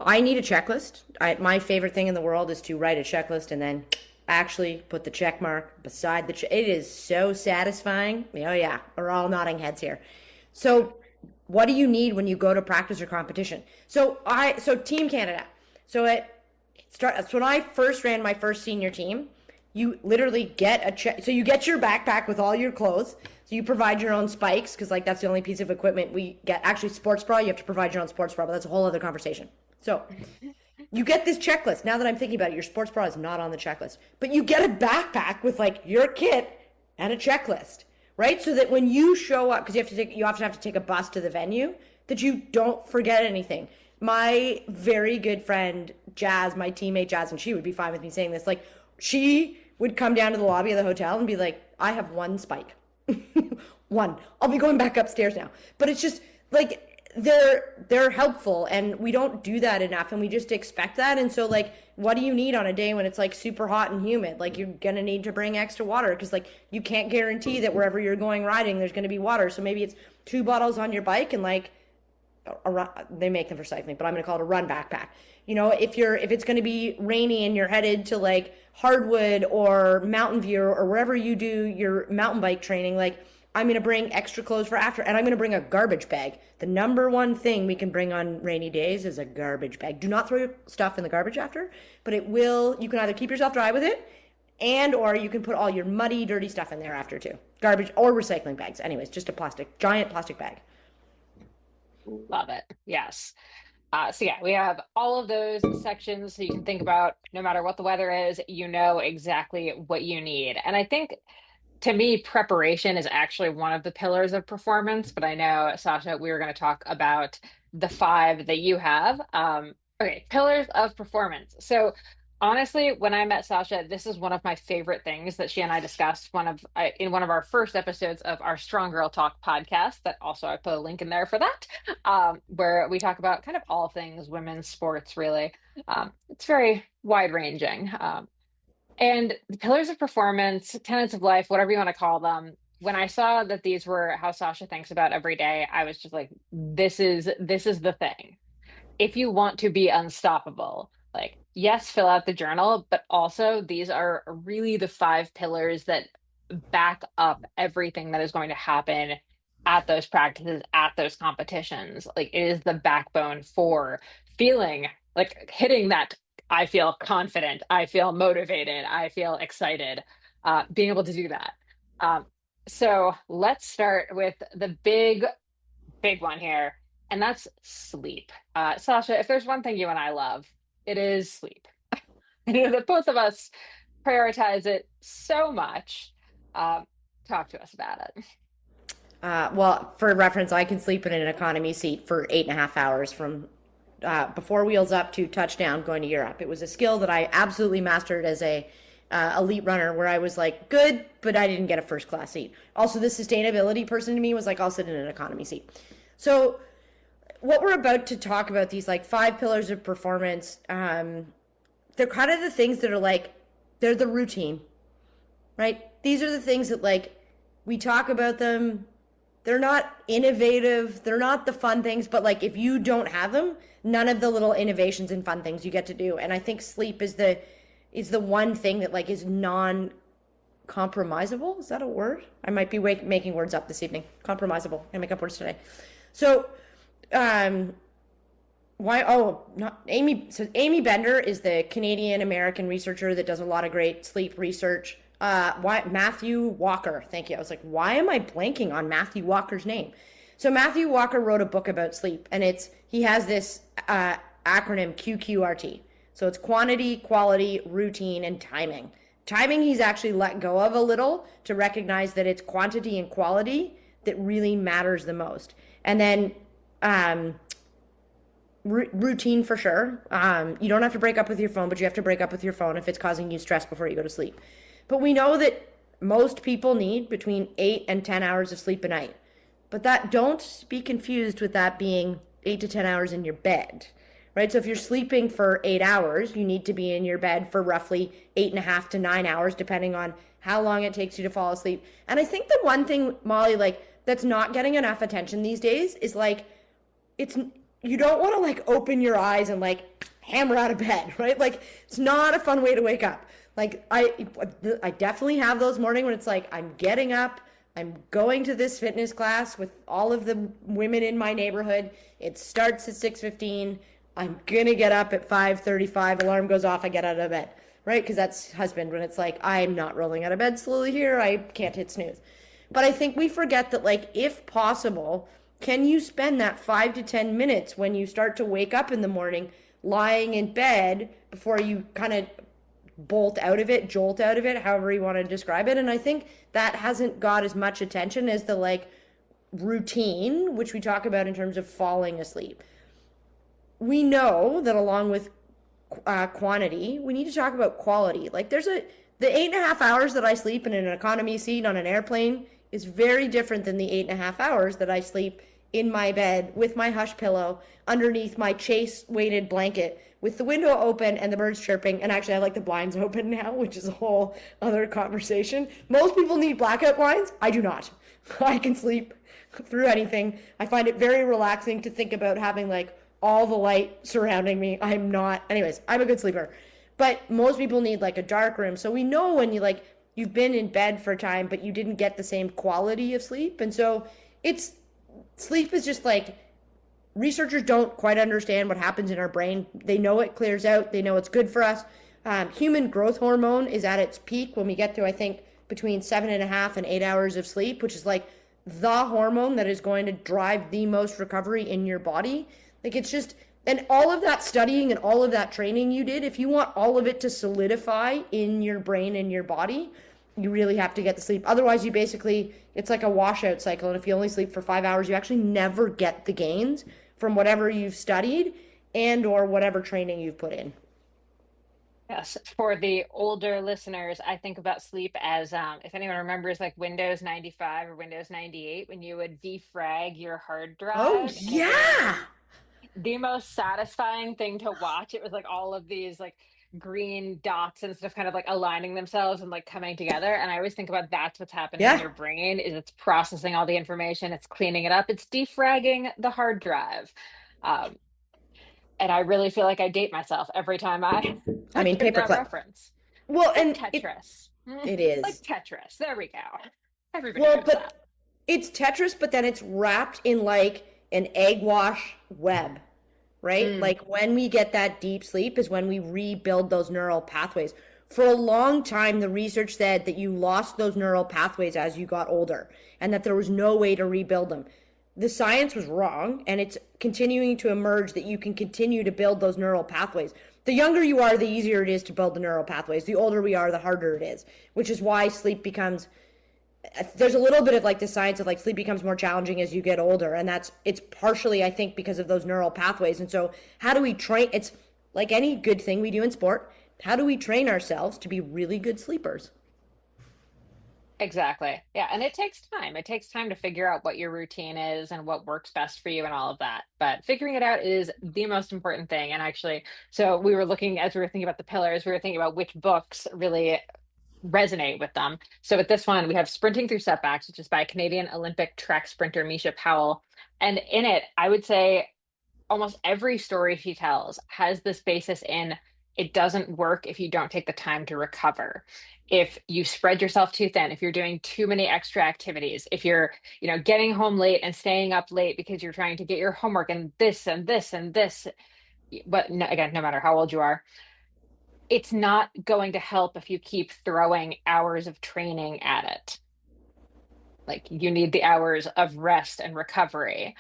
I need a checklist. My favorite thing in the world is to write a checklist and then actually put the check mark beside the check. It is so satisfying. Oh yeah, we're all nodding heads here. So, what do you need when you go to practice or competition? So Team Canada. So that's when I first ran my first senior team. You literally get a check. So you get your backpack with all your clothes. So you provide your own spikes because like that's the only piece of equipment we get. Actually, sports bra, you have to provide your own sports bra, but that's a whole other conversation. So you get this checklist. Now that I'm thinking about it, your sports bra is not on the checklist, but you get a backpack with like your kit and a checklist, right? So that when you show up, because you often have to take a bus to the venue, that you don't forget anything. My very good friend Jazz, my teammate Jazz, and she would be fine with me saying this. Like she would come down to the lobby of the hotel and be like, "I have one spike, one. I'll be going back upstairs now." But it's just like they're helpful, and we don't do that enough, and we just expect that. And so like what do you need on a day when it's like super hot and humid? Like you're gonna need to bring extra water because like you can't guarantee that wherever you're going riding there's gonna be water. So maybe it's 2 bottles on your bike and like they make them for cycling, but I'm gonna call it a run backpack. If it's gonna be rainy and you're headed to like Hardwood or Mountain View or wherever you do your mountain bike training, like I'm going to bring extra clothes for after, and I'm going to bring a garbage bag. The number one thing we can bring on rainy days is a garbage bag. Do not throw your stuff in the garbage after, but you can either keep yourself dry with it, or you can put all your muddy, dirty stuff in there after too. Garbage or recycling bags. Anyways, just a giant plastic bag. love it. Yes. So yeah, we have all of those sections so you can think about no matter what the weather is, you know exactly what you need. And I think to me, preparation is actually one of the pillars of performance, but I know, Sasha, we were going to talk about the five that you have. Okay, pillars of performance. So honestly, when I met Sasha, this is one of my favorite things that she and I discussed in one of our first episodes of our Strong Girl Talk podcast. That also I put a link in there for that, where we talk about kind of all things women's sports. Really, it's very wide ranging. And the pillars of performance, tenets of life, whatever you want to call them, when I saw that these were how Sasha thinks about every day, I was just like, this is the thing. If you want to be unstoppable, like, yes, fill out the journal, but also these are really the five pillars that back up everything that is going to happen at those practices, at those competitions. Like, it is the backbone for feeling like hitting that. I feel confident, I feel motivated, I feel excited, being able to do that. Um, so let's start with the big one here, and that's sleep. Sasha, if there's one thing you and I love, it is sleep. You know that both of us prioritize it so much. Um, Talk to us about it. Well, for reference, I can sleep in an economy seat for 8.5 hours from before wheels up to touchdown going to Europe. It was a skill that I absolutely mastered as a elite runner, where I was like good, but I didn't get a first class seat. Also, the sustainability person to me was like, I'll sit in an economy seat. So, what we're about to talk about, these like five pillars of performance, they're kind of the things that are like they're the routine, right? These are the things that like we talk about them. They're not innovative. They're not the fun things, but like if you don't have them, none of the little innovations and fun things you get to do. And I think sleep is the one thing that like is non compromisable. Is that a word? I might be making words up this evening. Compromisable. I make up words today. So, why? Oh, not Amy. So Amy Bender is the Canadian American researcher that does a lot of great sleep research. Why Matthew Walker? Thank you. I was like, why am I blanking on Matthew Walker's name? So Matthew Walker wrote a book about sleep, and he has this acronym QQRT. So it's quantity, quality, routine, and timing. Timing he's actually let go of a little to recognize that it's quantity and quality that really matters the most. And then routine for sure. You don't have to break up with your phone, but you have to break up with your phone if it's causing you stress before you go to sleep. But we know that most people need between 8 and 10 hours of sleep a night. But that don't be confused with that being 8 to 10 hours in your bed, right? So if you're sleeping for 8 hours, you need to be in your bed for roughly 8.5 to 9 hours, depending on how long it takes you to fall asleep. And I think the one thing, Molly, like that's not getting enough attention these days is like, it's you don't want to like open your eyes and like hammer out of bed, right? Like it's not a fun way to wake up. Like I definitely have those mornings when it's like I'm getting up, I'm going to this fitness class with all of the women in my neighborhood. It starts at 6:15. I'm gonna get up at 5:35. Alarm goes off. I get out of bed, right? Because that's husband when it's like I'm not rolling out of bed slowly here. I can't hit snooze. But I think we forget that, like, if possible, can you spend that 5 to 10 minutes when you start to wake up in the morning, lying in bed before you kind of jolt out of it, however you want to describe it. And I think that hasn't got as much attention as the like routine, which we talk about in terms of falling asleep. We know that along with quantity, we need to talk about quality. Like the 8.5 hours that I sleep in an economy seat on an airplane is very different than the 8.5 hours that I sleep in my bed with my hush pillow underneath my chase weighted blanket with the window open and the birds chirping. And actually, I like the blinds open now, which is a whole other conversation. Most people need blackout blinds. I do not. I can sleep through anything. I find it very relaxing to think about having like all the light surrounding me. Anyways, I'm a good sleeper. But most people need like a dark room. So we know when you've been in bed for a time, but you didn't get the same quality of sleep. And so sleep is just like, researchers don't quite understand what happens in our brain. They know it clears out. They know it's good for us. Human growth hormone is at its peak when we get to, I think, between 7.5 and 8 hours of sleep, which is like the hormone that is going to drive the most recovery in your body. Like it's just, and all of that studying and all of that training you did, if you want all of it to solidify in your brain and your body, you really have to get the sleep. Otherwise, it's like a washout cycle. And if you only sleep for 5 hours, you actually never get the gains from whatever you've studied and or whatever training you've put in. Yes, for the older listeners, I think about sleep as if anyone remembers like Windows 95 or Windows 98 when you would defrag your hard Oh, drive. It was yeah. the most satisfying thing to watch. It was like all of these like green dots and stuff kind of like aligning themselves and like coming together. And I always think about that's what's happening in Yeah. your brain is it's processing all the information, it's cleaning it up, it's defragging the hard drive. Um, and I really feel like I date myself every time I I mean, give that paperclip. reference. Well, Like and Tetris. it Like is. Tetris. There we go. Everybody Well, knows that. but it's Tetris, but then it's wrapped in like an egg wash web, right? Mm, Like when we get that deep sleep is when we rebuild those neural pathways. For a long time, the research said that you lost those neural pathways as you got older and that there was no way to rebuild them. The science was wrong, and it's continuing to emerge that you can continue to build those neural pathways. The younger you are, the easier it is to build the neural pathways. The older we are, the harder it is, which is why there's a little bit of like the science of like sleep becomes more challenging as you get older, and it's partially I think because of those neural pathways. And so how do we train? It's like any good thing we do in sport. How do we train ourselves to be really good sleepers? exactly. Yeah. And it takes time. It takes time to figure out what your routine is and what works best for you and all of that. But figuring it out is the most important thing. And actually, so we were looking, as we were thinking about the pillars, we were thinking about which books really resonate with them. So with this one, we have Sprinting Through Setbacks, which is by Canadian Olympic track sprinter Misha Powell. And in it, I would say almost every story she tells has this basis in it doesn't work if you don't take the time to recover. If you spread yourself too thin, if you're doing too many extra activities, if you're, getting home late and staying up late because you're trying to get your homework and this and this and this, but no, again, no matter how old you are, it's not going to help if you keep throwing hours of training at it. Like you need the hours of rest and recovery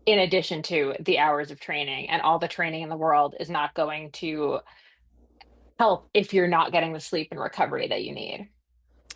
in addition to the hours of training, and all the training in the world is not going to help if you're not getting the sleep and recovery that you need.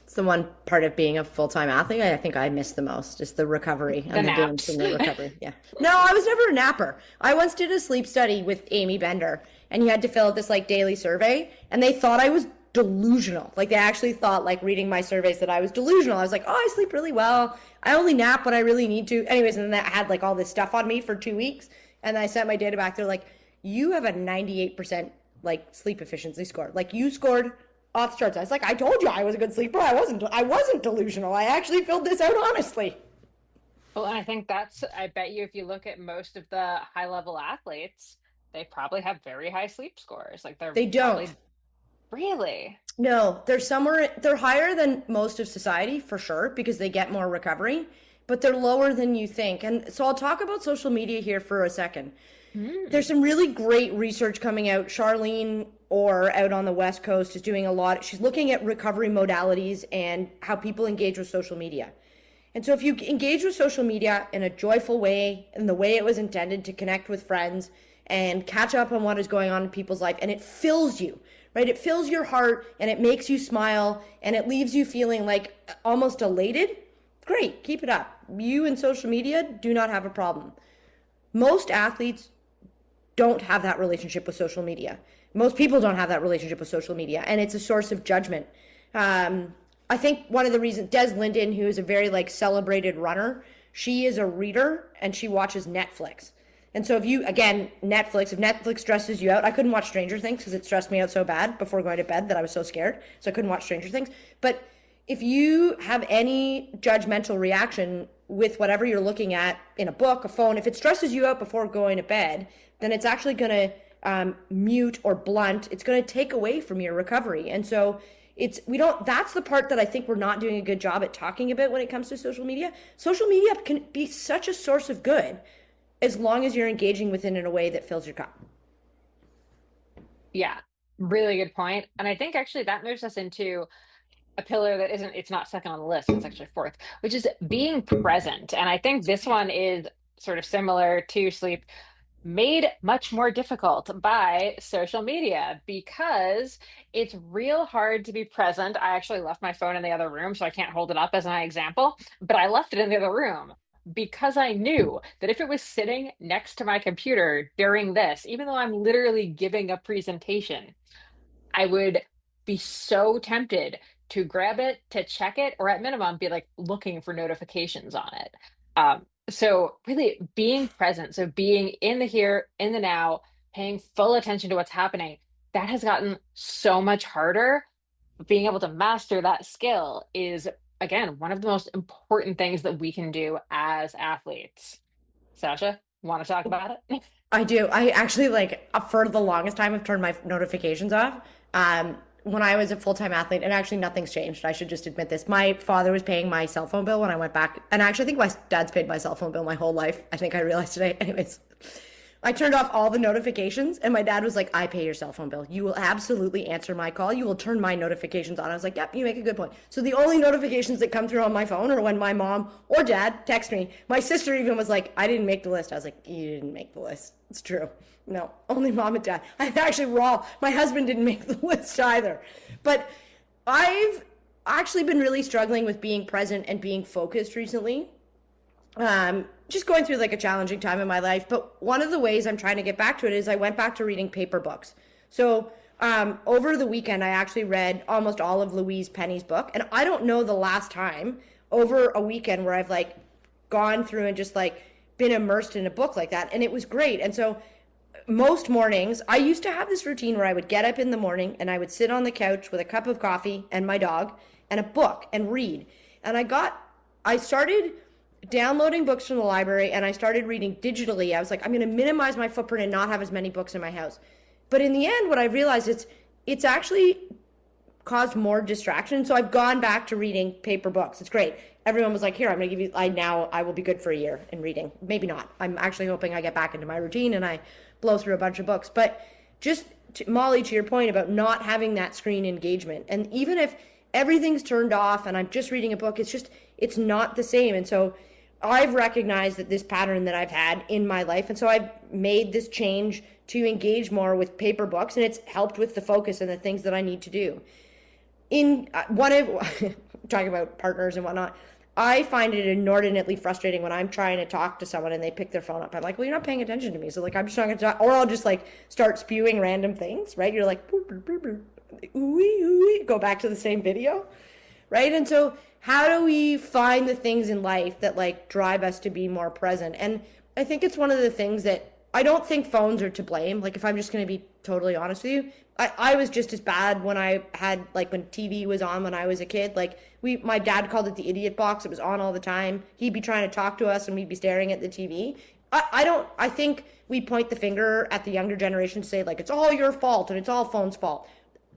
It's the one part of being a full-time athlete I think I miss the most, just the recovery The and the games naps. from the recovery. Yeah. No, I was never a napper. I once did a sleep study with Amy Bender, and you had to fill out this like daily survey, and they thought I was delusional. Like they actually thought, like reading my surveys, that I was delusional. I was like, oh, I sleep really well. I only nap when I really need to. Anyways, and then that had like all this stuff on me for 2 weeks, and I sent my data back. They're like, you have a 98% like sleep efficiency score. Like you scored off the charts. I was like, I told you I was a good sleeper. I wasn't delusional. I actually filled this out honestly. Well, and I think I bet you if you look at most of the high level athletes, they probably have very high sleep scores. Like they're They don't. probably really. No, they're higher than most of society for sure because they get more recovery, but they're lower than you think. And so I'll talk about social media here for a second. There's some really great research coming out. Charlene Orr out on the West Coast is doing a lot. She's looking at recovery modalities and how people engage with social media. And so if you engage with social media in a joyful way, in the way it was intended to connect with friends and catch up on what is going on in people's life, and it fills you, right? It fills your heart and it makes you smile and it leaves you feeling like almost elated. Great, keep it up. You and social media do not have a problem. Most athletes don't have that relationship with social media. Most people don't have that relationship with social media, and it's a source of judgment. I think one of the reasons, Des Linden, who is a very like celebrated runner, she is a reader and she watches Netflix. And so if Netflix stresses you out, I couldn't watch Stranger Things because it stressed me out so bad before going to bed that I was so scared. So I couldn't watch Stranger Things. But if you have any judgmental reaction with whatever you're looking at in a book, a phone, if it stresses you out before going to bed, then it's actually going to mute or blunt. It's going to take away from your recovery. And so that's the part that I think we're not doing a good job at talking about when it comes to social media. Social media can be such a source of good as long as you're engaging with it in a way that fills your cup. Yeah, really good point. And I think actually that moves us into a pillar that it's not second on the list, it's actually fourth, which is being present. And I think this one is sort of similar to sleep, made much more difficult by social media because it's real hard to be present. I actually left my phone in the other room, so I can't hold it up as my example, but I left it in the other room because I knew that if it was sitting next to my computer during this, even though I'm literally giving a presentation, I would be so tempted to grab it, to check it, or at minimum be like looking for notifications on it. So really being present, so being in the here, in the now, paying full attention to what's happening, that has gotten so much harder. Being able to master that skill is, again, one of the most important things that we can do as athletes. Sasha, want to talk about it? I do. I actually for the longest time I've turned my notifications off. When I was a full-time athlete, and actually nothing's changed. I should just admit this. My father was paying my cell phone bill when I went back. And actually, I think my dad's paid my cell phone bill my whole life. I think I realized today. Anyways, I turned off all the notifications, and my dad was like, I pay your cell phone bill. You will absolutely answer my call. You will turn my notifications on. I was like, yep, you make a good point. So the only notifications that come through on my phone are when my mom or dad text me. My sister even was like, I didn't make the list. I was like, you didn't make the list. It's true. No, only mom and dad. I actually raw. My husband didn't make the list either. But I've actually been really struggling with being present and being focused recently. Just going through like a challenging time in my life. But one of the ways I'm trying to get back to it is I went back to reading paper books. So over the weekend, I actually read almost all of Louise Penny's book. And I don't know the last time over a weekend where I've like gone through and just like been immersed in a book like that. And it was great. And so most mornings, I used to have this routine where I would get up in the morning and I would sit on the couch with a cup of coffee and my dog and a book and read. And I started downloading books from the library and I started reading digitally. I was like, I'm going to minimize my footprint and not have as many books in my house. But in the end, what I realized it's actually caused more distraction. So I've gone back to reading paper books. It's great. Everyone was like, here, I'm going to give you, I will be good for a year in reading. Maybe not. I'm actually hoping I get back into my routine and I blow through a bunch of books. But just Molly, to your point about not having that screen engagement, and even if everything's turned off and I'm just reading a book, it's not the same. And so I've recognized that this pattern that I've had in my life, and so I've made this change to engage more with paper books, and it's helped with the focus and the things that I need to do. In one of talking about partners and whatnot, I find it inordinately frustrating when I'm trying to talk to someone and they pick their phone up. I'm like, well, you're not paying attention to me. So like, I'm just not going to talk, or I'll just like start spewing random things, right? You're like, boop, boop, boop, boop, ooey, ooey, go back to the same video, right? And so how do we find the things in life that like drive us to be more present? And I think it's one of the things that I don't think phones are to blame. Like, if I'm just going to be totally honest with you, I was just as bad when I had, like, when TV was on when I was a kid. Like, my dad called it the idiot box. It was on all the time. He'd be trying to talk to us and we'd be staring at the TV. I think we point the finger at the younger generation to say, like, it's all your fault and it's all phone's fault.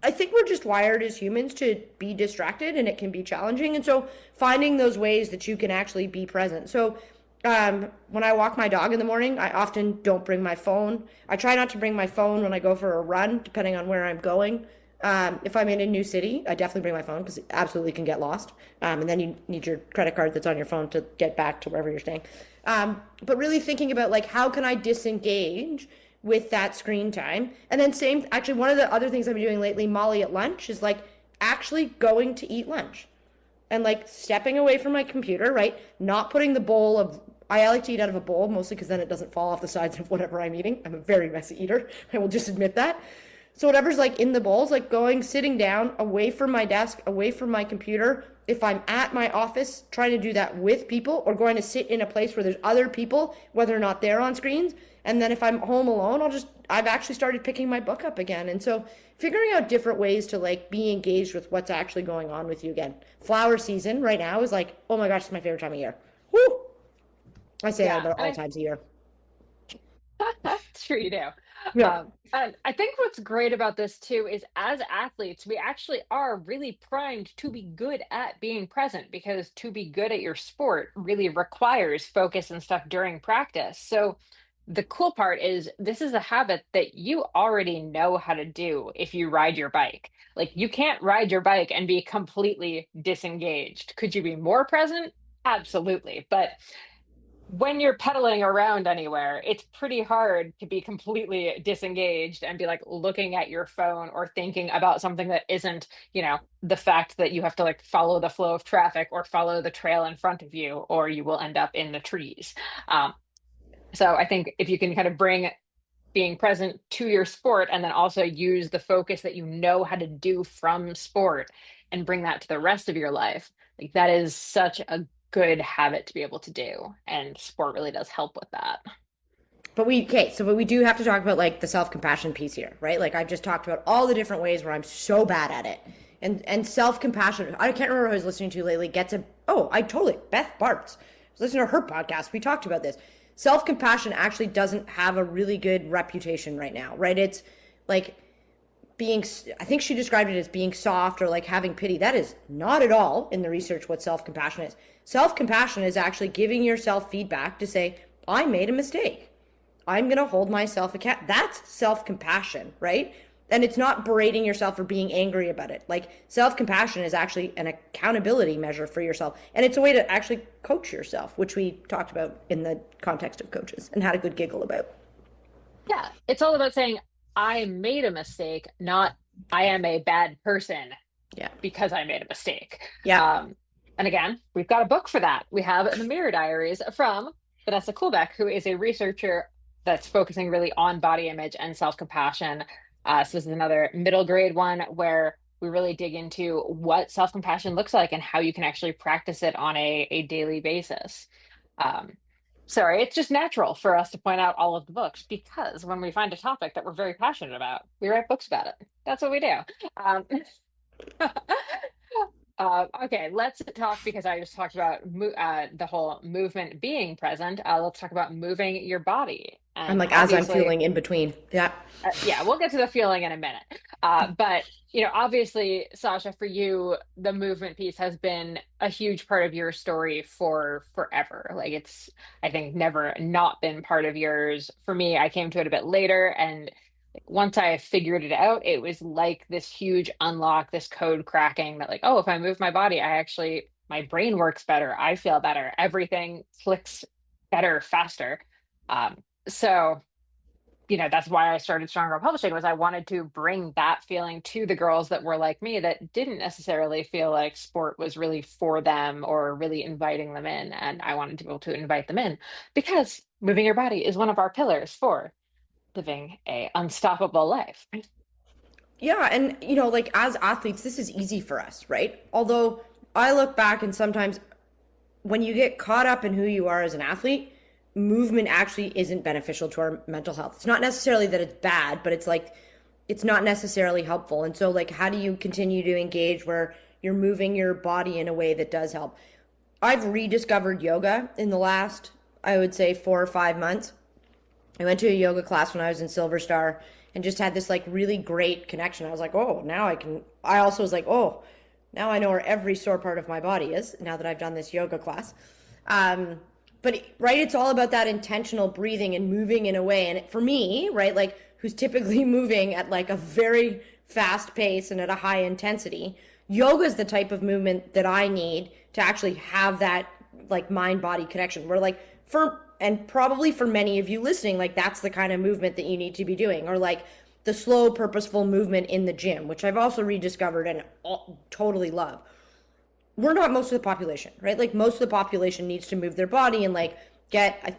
I think we're just wired as humans to be distracted, and it can be challenging. And so finding those ways that you can actually be present. So when I walk my dog in the morning, I often don't bring my phone. I try not to bring my phone when I go for a run, depending on where I'm going. If I'm in a new city, I definitely bring my phone because it absolutely can get lost. And then you need your credit card that's on your phone to get back to wherever you're staying. But really thinking about, like, how can I disengage with that screen time? And then actually, one of the other things I've been doing lately, Molly, at lunch, is like actually going to eat lunch and like stepping away from my computer, right? Not putting the bowl of, I like to eat out of a bowl mostly because then it doesn't fall off the sides of whatever I'm eating. I'm a very messy eater. I will just admit that. So whatever's like in the bowls, like sitting down away from my desk, away from my computer. If I'm at my office, trying to do that with people, or going to sit in a place where there's other people, whether or not they're on screens. And then if I'm home alone, I've actually started picking my book up again. And so figuring out different ways to like be engaged with what's actually going on with you again. Flower season right now is like, oh my gosh, it's my favorite time of year. Woo! I say that about all times a year. Sure you do. Yeah. And I think what's great about this too is, as athletes, we actually are really primed to be good at being present, because to be good at your sport really requires focus and stuff during practice. So the cool part is, this is a habit that you already know how to do if you ride your bike. Like, you can't ride your bike and be completely disengaged. Could you be more present? Absolutely. But when you're pedaling around anywhere, it's pretty hard to be completely disengaged and be like looking at your phone or thinking about something that isn't, the fact that you have to like follow the flow of traffic or follow the trail in front of you, or you will end up in the trees. So I think if you can kind of bring being present to your sport, and then also use the focus that you know how to do from sport and bring that to the rest of your life, like, that is such a good habit to be able to do, and sport really does help with that. But we do have to talk about like the self-compassion piece here, right? Like, I've just talked about all the different ways where I'm so bad at it. And self-compassion, I can't remember who I was listening to lately, Beth Bartz. I was listening to her podcast. We talked about this. Self-compassion actually doesn't have a really good reputation right now, right? It's like I think she described it as being soft or like having pity. That is not at all in the research what self-compassion is. Self-compassion is actually giving yourself feedback to say, I made a mistake. I'm going to hold myself accountable. That's self-compassion, right? And it's not berating yourself or being angry about it. Like, self-compassion is actually an accountability measure for yourself. And it's a way to actually coach yourself, which we talked about in the context of coaches and had a good giggle about. Yeah, it's all about saying, I made a mistake, not I am a bad person because I made a mistake. Yeah. And again, we've got a book for that. We have The Mirror Diaries from Vanessa Kuhlbeck, who is a researcher that's focusing really on body image and self-compassion. So this is another middle grade one where we really dig into what self-compassion looks like and how you can actually practice it on a daily basis. Sorry, it's just natural for us to point out all of the books, because when we find a topic that we're very passionate about, we write books about it. That's what we do. Okay, let's talk, because I just talked about the whole movement being present. Let's talk about moving your body. And I'm like, as I'm feeling in between. Yeah. Yeah, we'll get to the feeling in a minute. But, obviously, Sasha, for you, the movement piece has been a huge part of your story for forever. Like, it's, I think, never not been part of yours. For me, I came to it a bit later, and once I figured it out, it was like this huge unlock, this code cracking that like, oh, if I move my body, my brain works better. I feel better. Everything clicks better, faster. Um, so, that's why I started Strong Girl Publishing was I wanted to bring that feeling to the girls that were like me that didn't necessarily feel like sport was really for them or really inviting them in. And I wanted to be able to invite them in because moving your body is one of our pillars for living a unstoppable life. Yeah, and like as athletes, this is easy for us, right? Although I look back and sometimes when you get caught up in who you are as an athlete, movement actually isn't beneficial to our mental health. It's not necessarily that it's bad, but it's like it's not necessarily helpful. And so like how do you continue to engage where you're moving your body in a way that does help? I've rediscovered yoga in the last, I would say 4 or 5 months. I went to a yoga class when I was in Silver Star and just had this like really great connection. I was like, oh, now I can. I also was like, oh, now I know where every sore part of my body is now that I've done this yoga class. But right, it's all about that intentional breathing and moving in a way. And for me, right, like who's typically moving at like a very fast pace and at a high intensity, yoga is the type of movement that I need to actually have that like mind body connection. Where like and probably for many of you listening, like that's the kind of movement that you need to be doing, or like the slow, purposeful movement in the gym, which I've also rediscovered and totally love. We're not most of the population, right? Like most of the population needs to move their body and like I'm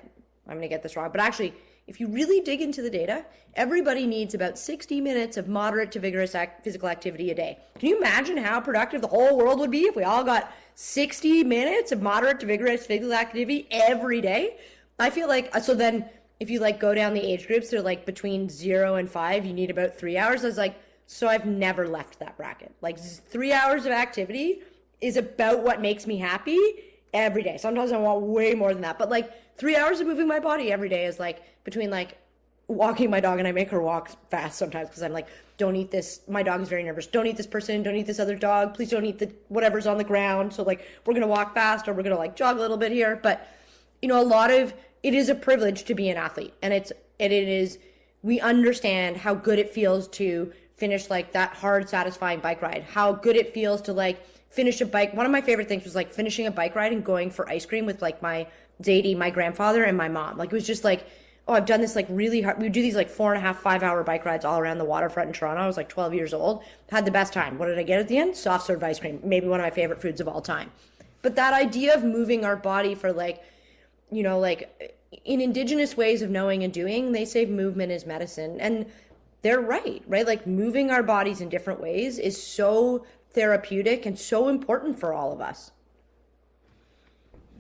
going to get this wrong, but actually, if you really dig into the data, everybody needs about 60 minutes of moderate to vigorous physical activity a day. Can you imagine how productive the whole world would be if we all got 60 minutes of moderate to vigorous physical activity every day? I feel like, so then if you like go down the age groups, they're like between 0 and 5, you need about 3 hours. I was like, so I've never left that bracket. Like 3 hours of activity is about what makes me happy every day. Sometimes I want way more than that, but like 3 hours of moving my body every day is like between like walking my dog, and I make her walk fast sometimes because I'm like, don't eat this. My dog is very nervous. Don't eat this person. Don't eat this other dog. Please don't eat the whatever's on the ground. So like we're gonna walk fast, or we're gonna like jog a little bit here. But a lot of it is a privilege to be an athlete, and it is. We understand how good it feels to finish like that hard, satisfying bike ride. How good it feels to like finish a bike. One of my favorite things was like finishing a bike ride and going for ice cream with like my Zadie, my grandfather, and my mom. Like it was just like, oh, I've done this like really hard. We would do these like 4.5, 5 hour bike rides all around the waterfront in Toronto. I was like 12 years old. Had the best time. What did I get at the end? Soft serve ice cream. Maybe one of my favorite foods of all time. But that idea of moving our body for like, like in indigenous ways of knowing and doing, they say movement is medicine. And they're right? Like moving our bodies in different ways is so therapeutic and so important for all of us.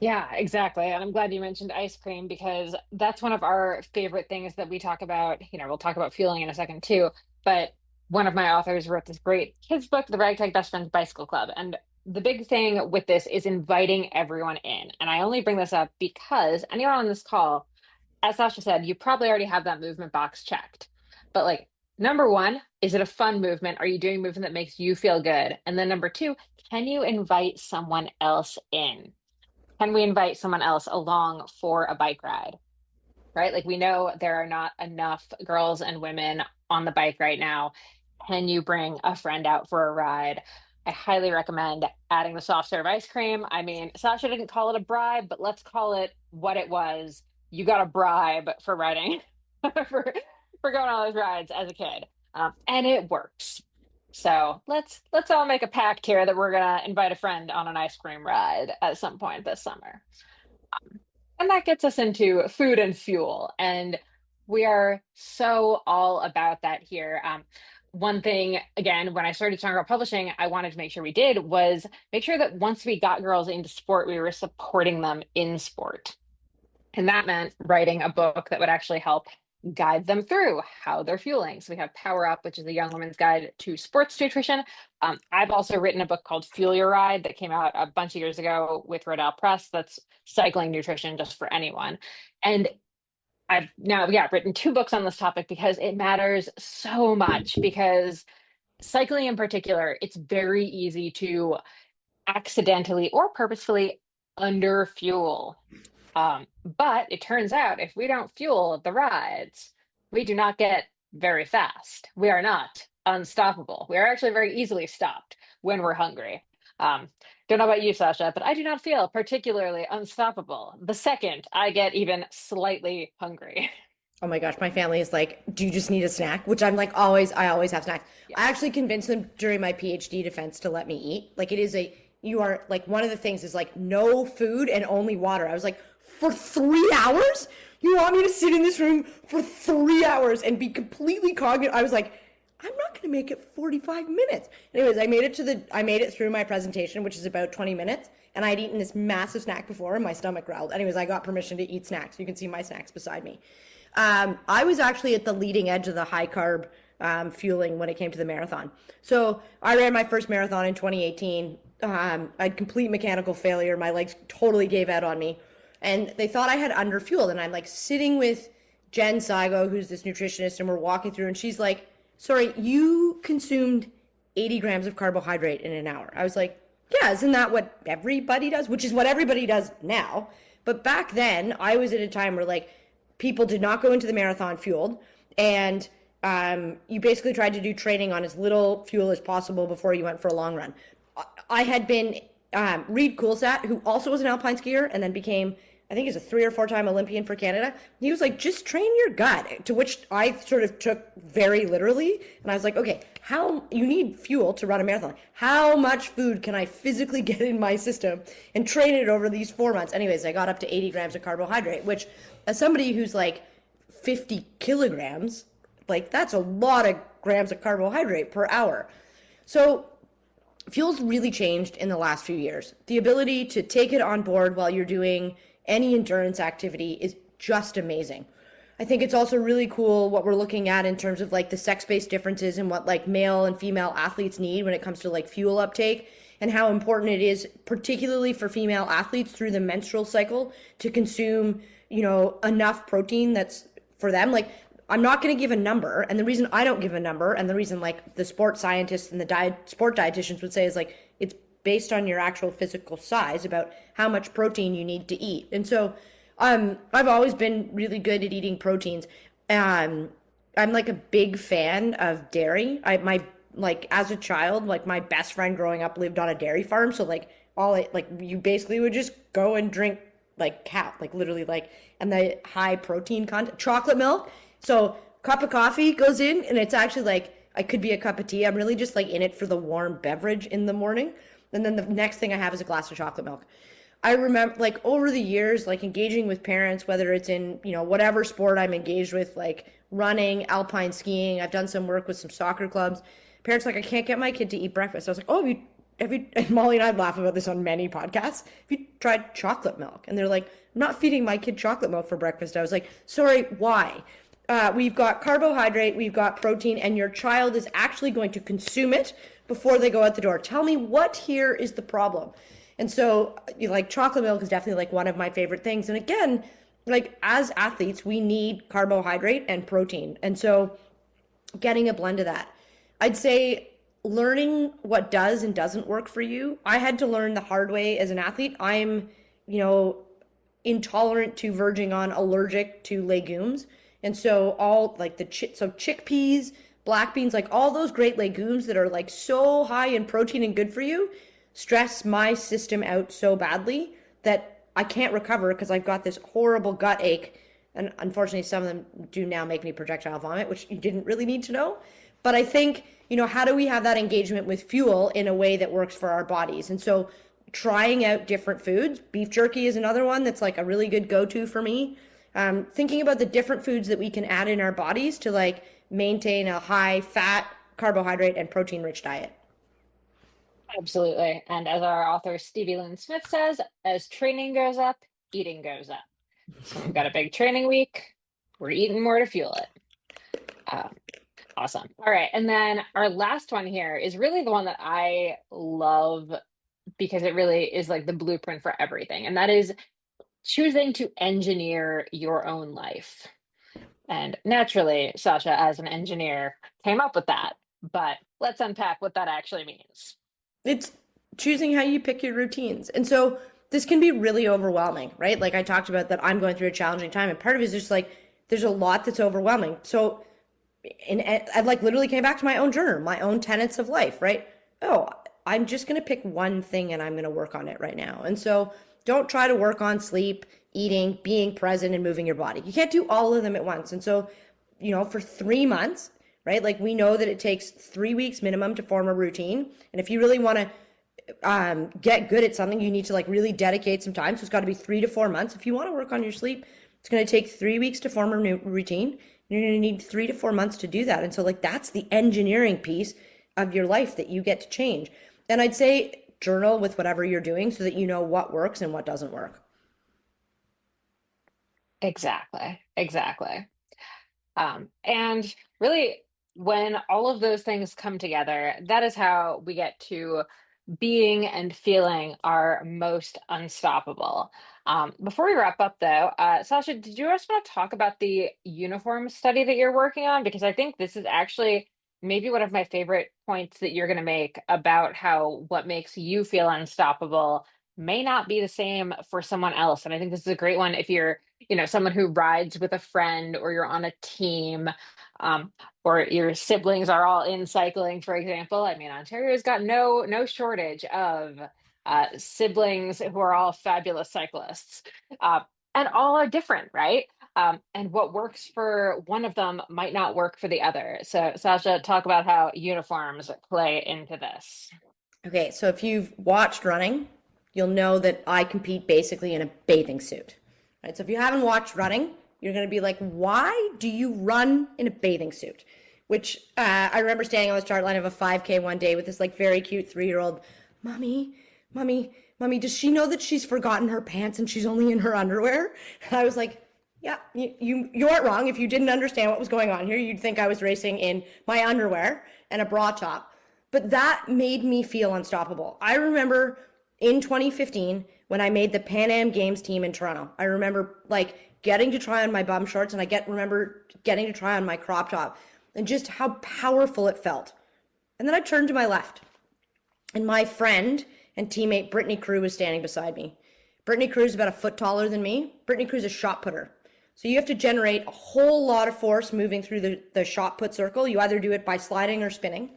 Yeah, exactly. And I'm glad you mentioned ice cream because that's one of our favorite things that we talk about. We'll talk about fueling in a second too. But one of my authors wrote this great kids book, The Ragtag Best Friends Bicycle Club. And the big thing with this is inviting everyone in. And I only bring this up because anyone on this call, as Sasha said, you probably already have that movement box checked. But like, number one, is it a fun movement? Are you doing movement that makes you feel good? And then number two, can you invite someone else in? Can we invite someone else along for a bike ride? Right? Like we know there are not enough girls and women on the bike right now. Can you bring a friend out for a ride? I highly recommend adding the soft serve ice cream. I mean, Sasha didn't call it a bribe, but let's call it what it was. You got a bribe for riding, for going on those rides as a kid, and it works. So let's all make a pact here that we're gonna invite a friend on an ice cream ride at some point this summer. And that gets us into food and fuel. And we are so all about that here. One thing, again, when I started Strong Girl Publishing, I wanted to make sure we did was make sure that once we got girls into sport, we were supporting them in sport. And that meant writing a book that would actually help guide them through how they're fueling. So we have Power Up, which is a young woman's guide to sports nutrition. I've also written a book called Fuel Your Ride that came out a bunch of years ago with Rodale Press. That's cycling nutrition just for anyone. And I've now, yeah, written 2 books on this topic because it matters so much. Because cycling in particular, it's very easy to accidentally or purposefully under fuel. But it turns out if we don't fuel the rides, we do not get very fast. We are not unstoppable. We are actually very easily stopped when we're hungry. Um, don't know about you, Sasha, but I do not feel particularly unstoppable the second I get even slightly hungry. Oh my gosh, my family is like, do you just need a snack? Which I'm like, always, I always have snacks. Yeah. I actually convinced them during my PhD defense to let me eat. Like, it is you are like, one of the things is like, no food and only water. I was like, for 3 hours? You want me to sit in this room for 3 hours and be completely cognitive? I was like, I'm not going to make it 45 minutes. Anyways, I made it through my presentation, which is about 20 minutes. And I'd eaten this massive snack before and my stomach growled. Anyways, I got permission to eat snacks. You can see my snacks beside me. I was actually at the leading edge of the high carb fueling when it came to the marathon. So I ran my first marathon in 2018. I had complete mechanical failure. My legs totally gave out on me. And they thought I had underfueled. And I'm like sitting with Jen Saigo, who's this nutritionist, and we're walking through, and she's like, sorry, you consumed 80 grams of carbohydrate in an hour. I was like, yeah, isn't that what everybody does? Which is what everybody does now. But back then, I was at a time where like people did not go into the marathon fueled, and you basically tried to do training on as little fuel as possible before you went for a long run. I had been Reed Coolsat, who also was an alpine skier and then became, I think he's a 3 or 4 time Olympian for Canada. He was like, just train your gut, to which I sort of took very literally. And I was like, okay, you need fuel to run a marathon. How much food can I physically get in my system and train it over these 4 months? Anyways, I got up to 80 grams of carbohydrate, which as somebody who's like 50 kilograms, like that's a lot of grams of carbohydrate per hour. So fuel's really changed in the last few years. The ability to take it on board while you're doing any endurance activity is just amazing. I think it's also really cool what we're looking at in terms of like the sex-based differences in what like male and female athletes need when it comes to like fuel uptake, and how important it is, particularly for female athletes through the menstrual cycle, to consume, enough protein that's for them. Like, I'm not going to give a number, and the reason I don't give a number, and the reason like the sport scientists and the sport dietitians would say is like, it's based on your actual physical size about how much protein you need to eat. And so I've always been really good at eating proteins. I'm like a big fan of dairy. As a child, like my best friend growing up lived on a dairy farm. So like you basically would just go and drink like cow, like literally like, and the high protein content, chocolate milk. So cup of coffee goes in, and it's actually like, I could be a cup of tea. I'm really just like in it for the warm beverage in the morning. And then the next thing I have is a glass of chocolate milk. I remember like over the years, like engaging with parents, whether it's in, whatever sport I'm engaged with, like running, alpine skiing. I've done some work with some soccer clubs. Parents like, I can't get my kid to eat breakfast. I was like, oh, have you, and Molly and I laugh about this on many podcasts. Have you tried chocolate milk? And they're like, I'm not feeding my kid chocolate milk for breakfast. I was like, sorry, why? We've got carbohydrate, we've got protein, and your child is actually going to consume it before they go out the door. Tell me what here is the problem. And so like chocolate milk is definitely like one of my favorite things. And again, like as athletes, we need carbohydrate and protein. And so getting a blend of that, I'd say learning what does and doesn't work for you. I had to learn the hard way as an athlete. I'm, intolerant to verging on allergic to legumes. And so all like chickpeas, black beans, like all those great legumes that are like so high in protein and good for you, stress my system out so badly that I can't recover because I've got this horrible gut ache. And unfortunately, some of them do now make me projectile vomit, which you didn't really need to know. But I think, how do we have that engagement with fuel in a way that works for our bodies? And so trying out different foods, beef jerky is another one that's like a really good go-to for me. Thinking about the different foods that we can add in our bodies to like maintain a high fat, carbohydrate, and protein rich diet. Absolutely. And as our author Stevie Lynn Smith says, as training goes up, eating goes up. So we've got a big training week. We're eating more to fuel it. Awesome. All right. And then our last one here is really the one that I love because it really is like the blueprint for everything. And that is choosing to engineer your own life. And naturally, Sasha, as an engineer, came up with that. But let's unpack what that actually means. It's choosing how you pick your routines. And so this can be really overwhelming, right? Like I talked about that I'm going through a challenging time. And part of it is just like, there's a lot that's overwhelming. So and I like literally came back to my own journal, my own tenets of life, right? Oh, I'm just going to pick one thing and I'm going to work on it right now. And so don't try to work on sleep, eating, being present, and moving your body. You can't do all of them at once. And so, for 3 months, right? Like we know that it takes 3 weeks minimum to form a routine. And if you really want to get good at something, you need to like really dedicate some time. So it's got to be 3 to 4 months. If you want to work on your sleep, it's going to take 3 weeks to form a new routine. You're going to need 3 to 4 months to do that. And so like that's the engineering piece of your life that you get to change. And I'd say journal with whatever you're doing so that you know what works and what doesn't work. Exactly. Exactly. And really, when all of those things come together, that is how we get to being and feeling our most unstoppable. Before we wrap up, though, Sasha, did you also want to talk about the uniform study that you're working on? Because I think this is actually maybe one of my favorite points that you're going to make about how what makes you feel unstoppable may not be the same for someone else. And I think this is a great one if you're, someone who rides with a friend or you're on a team. Um, or your siblings are all in cycling, for example. I mean, Ontario's got no shortage of siblings who are all fabulous cyclists, uh, and all are different, right? And what works for one of them might not work for the other. So, Sasha, talk about how uniforms play into this. Okay, so if you've watched running, you'll know that I compete basically in a bathing suit. Right? So if you haven't watched running, you're going to be like, why do you run in a bathing suit? Which I remember standing on the start line of a 5K one day with this like very cute 3-year-old, mommy, mommy, does she know that she's forgotten her pants and she's only in her underwear? And I was like, yeah, you aren't wrong. If you didn't understand what was going on here, you'd think I was racing in my underwear and a bra top. But that made me feel unstoppable. I remember in 2015 when I made the Pan Am Games team in Toronto. I remember like getting to try on my bum shorts and remember getting to try on my crop top and just how powerful it felt. And then I turned to my left and my friend and teammate Brittany Crew was standing beside me. Brittany Crew is about a foot taller than me. Brittany Crew is a shot putter. So you have to generate a whole lot of force moving through the shot put circle. You either do it by sliding or spinning.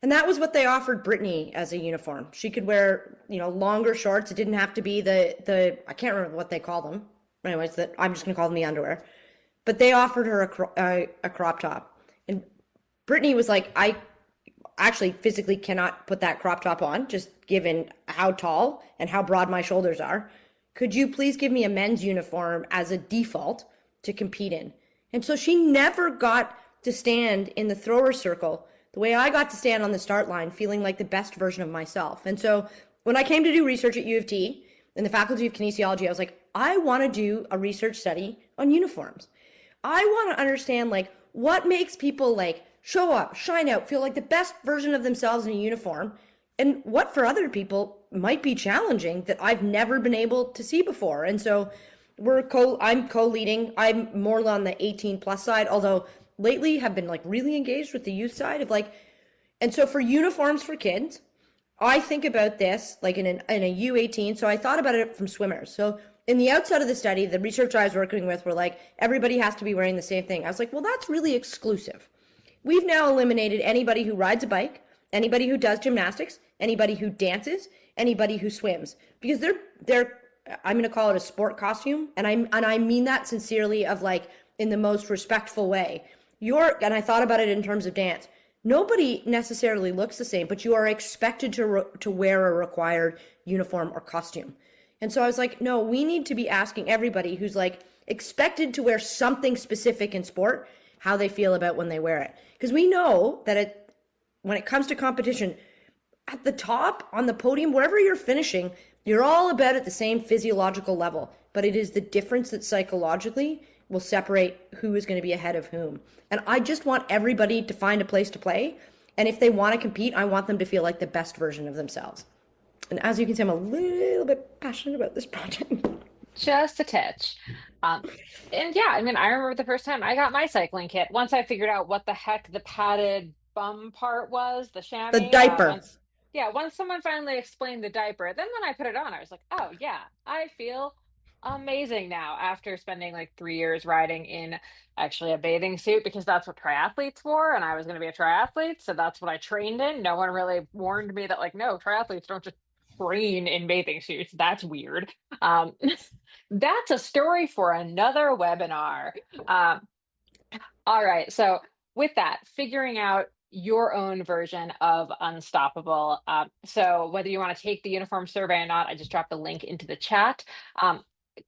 And that was what they offered Brittany as a uniform. She could wear, longer shorts. It didn't have to be the I can't remember what they call them. Anyways, that I'm just gonna call them the underwear. But they offered her a crop top, and Brittany was like, I actually physically cannot put that crop top on, just given how tall and how broad my shoulders are. Could you please give me a men's uniform as a default to compete in? And so she never got to stand in the thrower circle the way I got to stand on the start line, feeling like the best version of myself. And so when I came to do research at U of T in the Faculty of Kinesiology, I was like, I want to do a research study on uniforms. I want to understand like what makes people like show up, shine out, feel like the best version of themselves in a uniform, and what for other people might be challenging that I've never been able to see before. And so I'm co-leading. I'm more on the 18 plus side, although lately have been like really engaged with the youth side of like, and so for uniforms for kids, I think about this like in a U18. So I thought about it from swimmers. So in the outside of the study, the research I was working with were like, everybody has to be wearing the same thing. I was like, well, that's really exclusive. We've now eliminated anybody who rides a bike, anybody who does gymnastics, anybody who dances, anybody who swims, because they're I'm going to call it a sport costume, and I mean that sincerely, of like in the most respectful way. And I thought about it in terms of dance. Nobody necessarily looks the same, but you are expected to wear a required uniform or costume. And so I was like, no, we need to be asking everybody who's like expected to wear something specific in sport how they feel about when they wear it. Because we know that when it comes to competition, at the top, on the podium, wherever you're finishing, you're all about at the same physiological level. But it is the difference that psychologically will separate who is going to be ahead of whom. And I just want everybody to find a place to play. And if they want to compete, I want them to feel like the best version of themselves. And as you can see, I'm a little bit passionate about this project. Just a touch. Um, and yeah, I mean, I remember the first time I got my cycling kit. Once I figured out what the heck the padded bum part was, the The chamois. diaper. Yeah, once someone finally explained the diaper, then when I put it on, I was like, oh yeah, I feel amazing now after spending like 3 years riding in actually a bathing suit because that's what triathletes wore and I was going to be a triathlete. So that's what I trained in. No one really warned me that, like, no, triathletes don't just train in bathing suits. That's weird. Um, that's a story for another webinar. Um, all right. So, with that, figuring out your own version of Unstoppable. So, whether you want to take the uniform survey or not, I just dropped a link into the chat.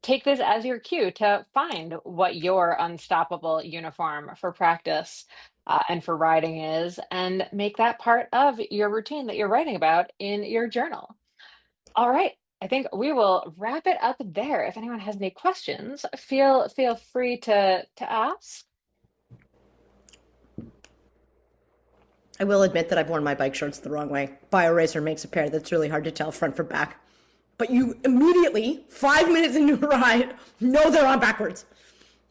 Take this as your cue to find what your Unstoppable uniform for practice and for riding is, and make that part of your routine that you're writing about in your journal. All right. I think we will wrap it up there. If anyone has any questions, feel free to ask. I will admit that I've worn my bike shorts the wrong way. BioRacer makes a pair that's really hard to tell front from back. But you immediately, 5 minutes into a ride, know they're on backwards.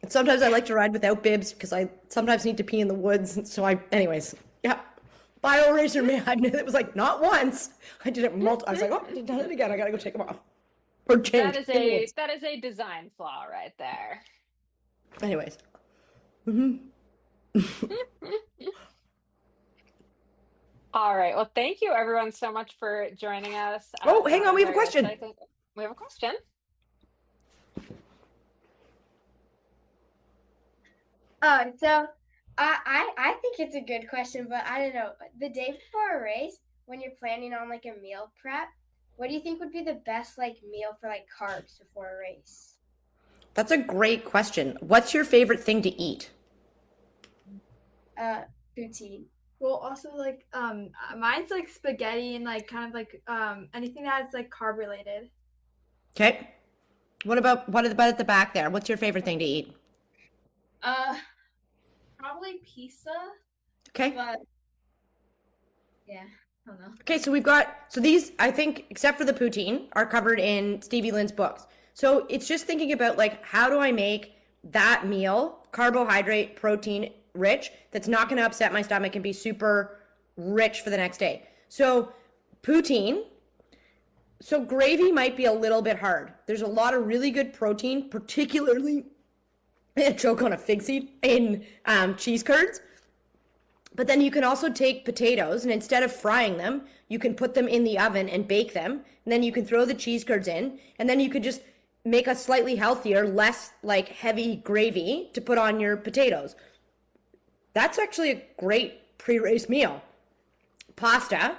And sometimes I like to ride without bibs because I sometimes need to pee in the woods. So anyways, yeah. BioRacer, man, it was like not once. I did it multiple. I was like, oh, I done it again. I gotta go take them off or change. That is a design flaw right there. Anyways. All right. Well, thank you everyone so much for joining us. Oh, hang on, we have a question. We have a question. So I think it's a good question, but I don't know. The day before a race, when you're planning on like a meal prep, what do you think would be the best like meal for like carbs before a race? That's a great question. What's your favorite thing to eat? Poutine. Well, also like mine's like spaghetti and like kind of like anything that's like carb related. Okay. What about at the back there? What's your favorite thing to eat? Probably pizza, Okay. but yeah, I don't know. Okay, so these, I think, except for the poutine, are covered in Stevie Lynn's books. So it's just thinking about like, how do I make that meal carbohydrate, protein rich that's not going to upset my stomach and be super rich for the next day. So poutine. So gravy might be a little bit hard. There's a lot of really good protein, particularly choke on a fig seed in cheese curds. But then you can also take potatoes and instead of frying them, you can put them in the oven and bake them. And then you can throw the cheese curds in. And then you could just make a slightly healthier, less like heavy gravy to put on your potatoes. That's actually a great pre-race meal. Pasta.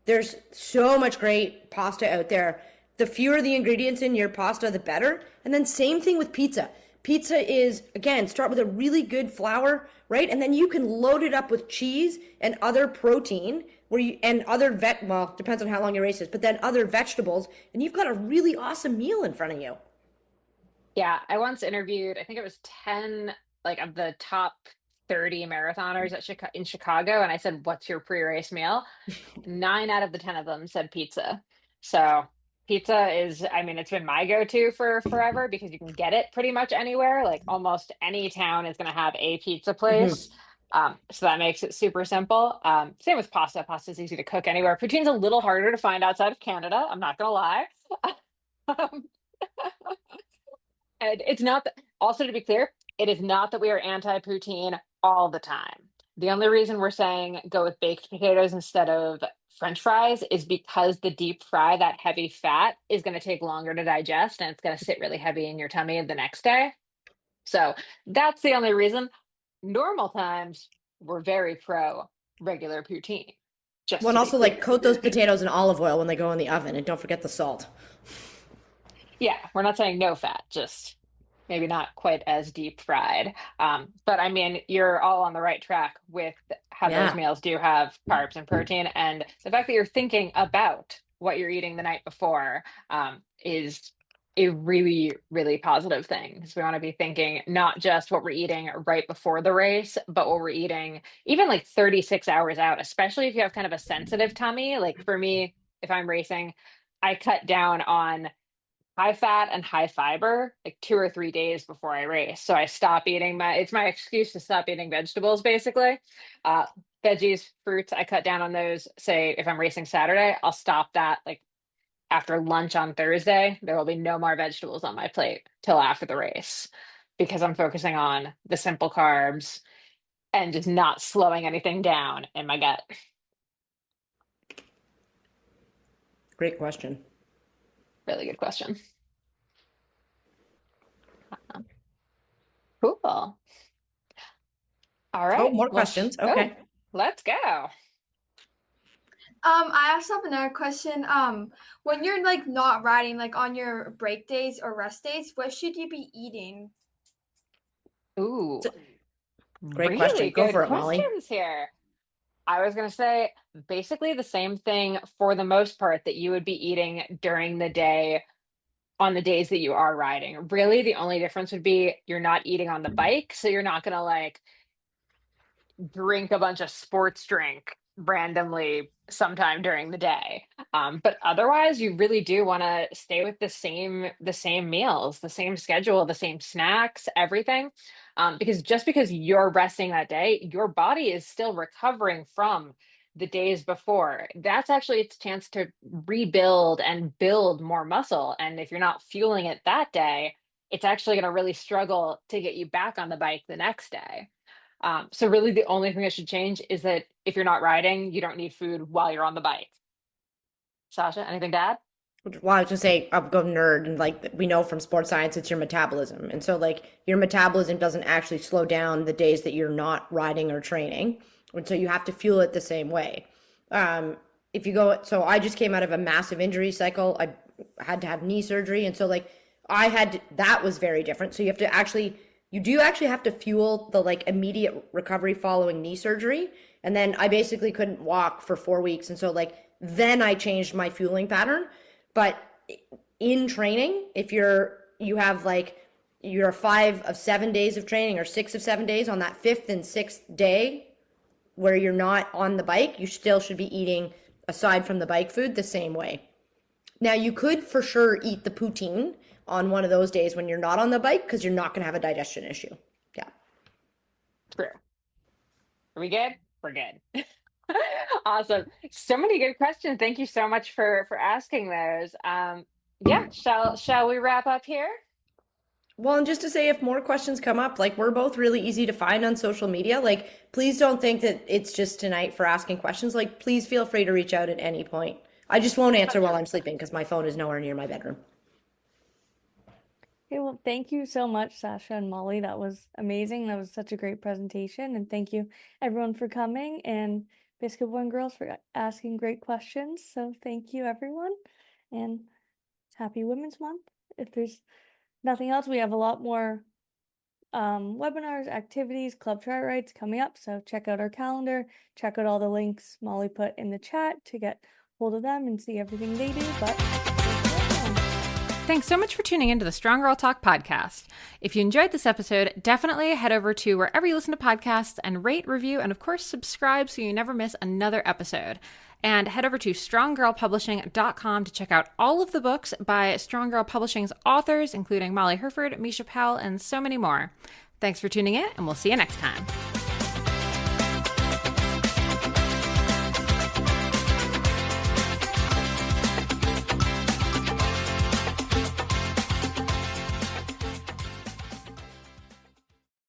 There's so much great pasta out there. The fewer the ingredients in your pasta, the better. And then same thing with pizza. Pizza is, again, start with a really good flour, right? And then you can load it up with cheese and other protein and other depends on how long your race is, but then other vegetables, and you've got a really awesome meal in front of you. Yeah, I once interviewed, I think it was 10 like of the top 30 marathoners in Chicago, and I said, "What's your pre-race meal?" 9 out of the 10 of them said pizza. So pizza is, I mean, it's been my go-to for forever because you can get it pretty much anywhere. Like almost any town is going to have a pizza place. So that makes it super simple. Same with pasta. Pasta is easy to cook anywhere. Poutine's a little harder to find outside of Canada. I'm not going to lie. Um, and it's not that, also to be clear, it is not that we are anti-poutine all the time. The only reason we're saying go with baked potatoes instead of French fries is because the deep fry, that heavy fat, is going to take longer to digest and it's going to sit really heavy in your tummy the next day. So that's the only reason. Normal times, we're very pro regular poutine. Well, and also like coat those potatoes in olive oil when they go in the oven, and don't forget the salt. Yeah, we're not saying no fat, just maybe not quite as deep fried. But I mean, you're all on the right track with how those meals do have carbs and protein. And the fact that you're thinking about what you're eating the night before is a really, really positive thing. Because we want to be thinking not just what we're eating right before the race, but what we're eating even like 36 hours out, especially if you have kind of a sensitive tummy. Like for me, if I'm racing, I cut down on high fat and high fiber like 2 or 3 days before I race. So I stop eating it's my excuse to stop eating vegetables basically. Veggies, fruits, I cut down on those. Say if I'm racing Saturday, I'll stop that like after lunch on Thursday, there will be no more vegetables on my plate till after the race because I'm focusing on the simple carbs and just not slowing anything down in my gut. Great question. Really good question. Cool. All Oh, right. more Well, questions. oh, Okay. let's go. I also have another question. When you're like not riding, like on your break days or rest days, what should you be eating? Ooh, Great question. really Go good for it, Molly. questions here. I was going to say basically the same thing for the most part that you would be eating during the day on the days that you are riding. Really, the only difference would be you're not eating on the bike, so you're not going to like drink a bunch of sports drink randomly sometime during the day. But otherwise, you really do want to stay with the same meals, the same schedule, the same snacks, everything. Because just because you're resting that day, your body is still recovering from the days before. That's actually its chance to rebuild and build more muscle. And if you're not fueling it that day, it's actually going to really struggle to get you back on the bike the next day. So really the only thing that should change is that if you're not riding, you don't need food while you're on the bike. Sasha, anything to add? Well, I was gonna say, I'll go nerd, and like we know from sports science, it's your metabolism, and so like your metabolism doesn't actually slow down the days that you're not riding or training, and so you have to fuel it the same way. If you go, so I just came out of a massive injury cycle. I had to have knee surgery, and so like that was very different. So you do actually have to fuel the like immediate recovery following knee surgery, and then I basically couldn't walk for 4 weeks, and so like then I changed my fueling pattern. But in training, if you have like your 5 of 7 days of training or 6 of 7 days, on that fifth and sixth day where you're not on the bike, you still should be eating, aside from the bike food, the same way. Now you could for sure eat the poutine on one of those days when you're not on the bike because you're not going to have a digestion issue. Yeah. True. Are we good? We're good. Awesome. So many good questions. Thank you so much for asking those. Yeah, shall we wrap up here? Well, and just to say, if more questions come up, like we're both really easy to find on social media. Like, please don't think that it's just tonight for asking questions. Like, please feel free to reach out at any point. I just won't answer while I'm sleeping because my phone is nowhere near my bedroom. Okay, well, thank you so much, Sasha and Molly. That was amazing. That was such a great presentation. And thank you, everyone, for coming, and Basketball and Girls for asking great questions. So thank you, everyone. And happy Women's Month. If there's nothing else, we have a lot more webinars, activities, club tri rides coming up. So check out our calendar, check out all the links Molly put in the chat to get hold of them and see everything they do. But thanks so much for tuning into the Strong Girl Talk podcast. If you enjoyed this episode, definitely head over to wherever you listen to podcasts and rate, review, and of course, subscribe so you never miss another episode. And head over to stronggirlpublishing.com to check out all of the books by Strong Girl Publishing's authors, including Molly Herford, Misha Powell, and so many more. Thanks for tuning in, and we'll see you next time.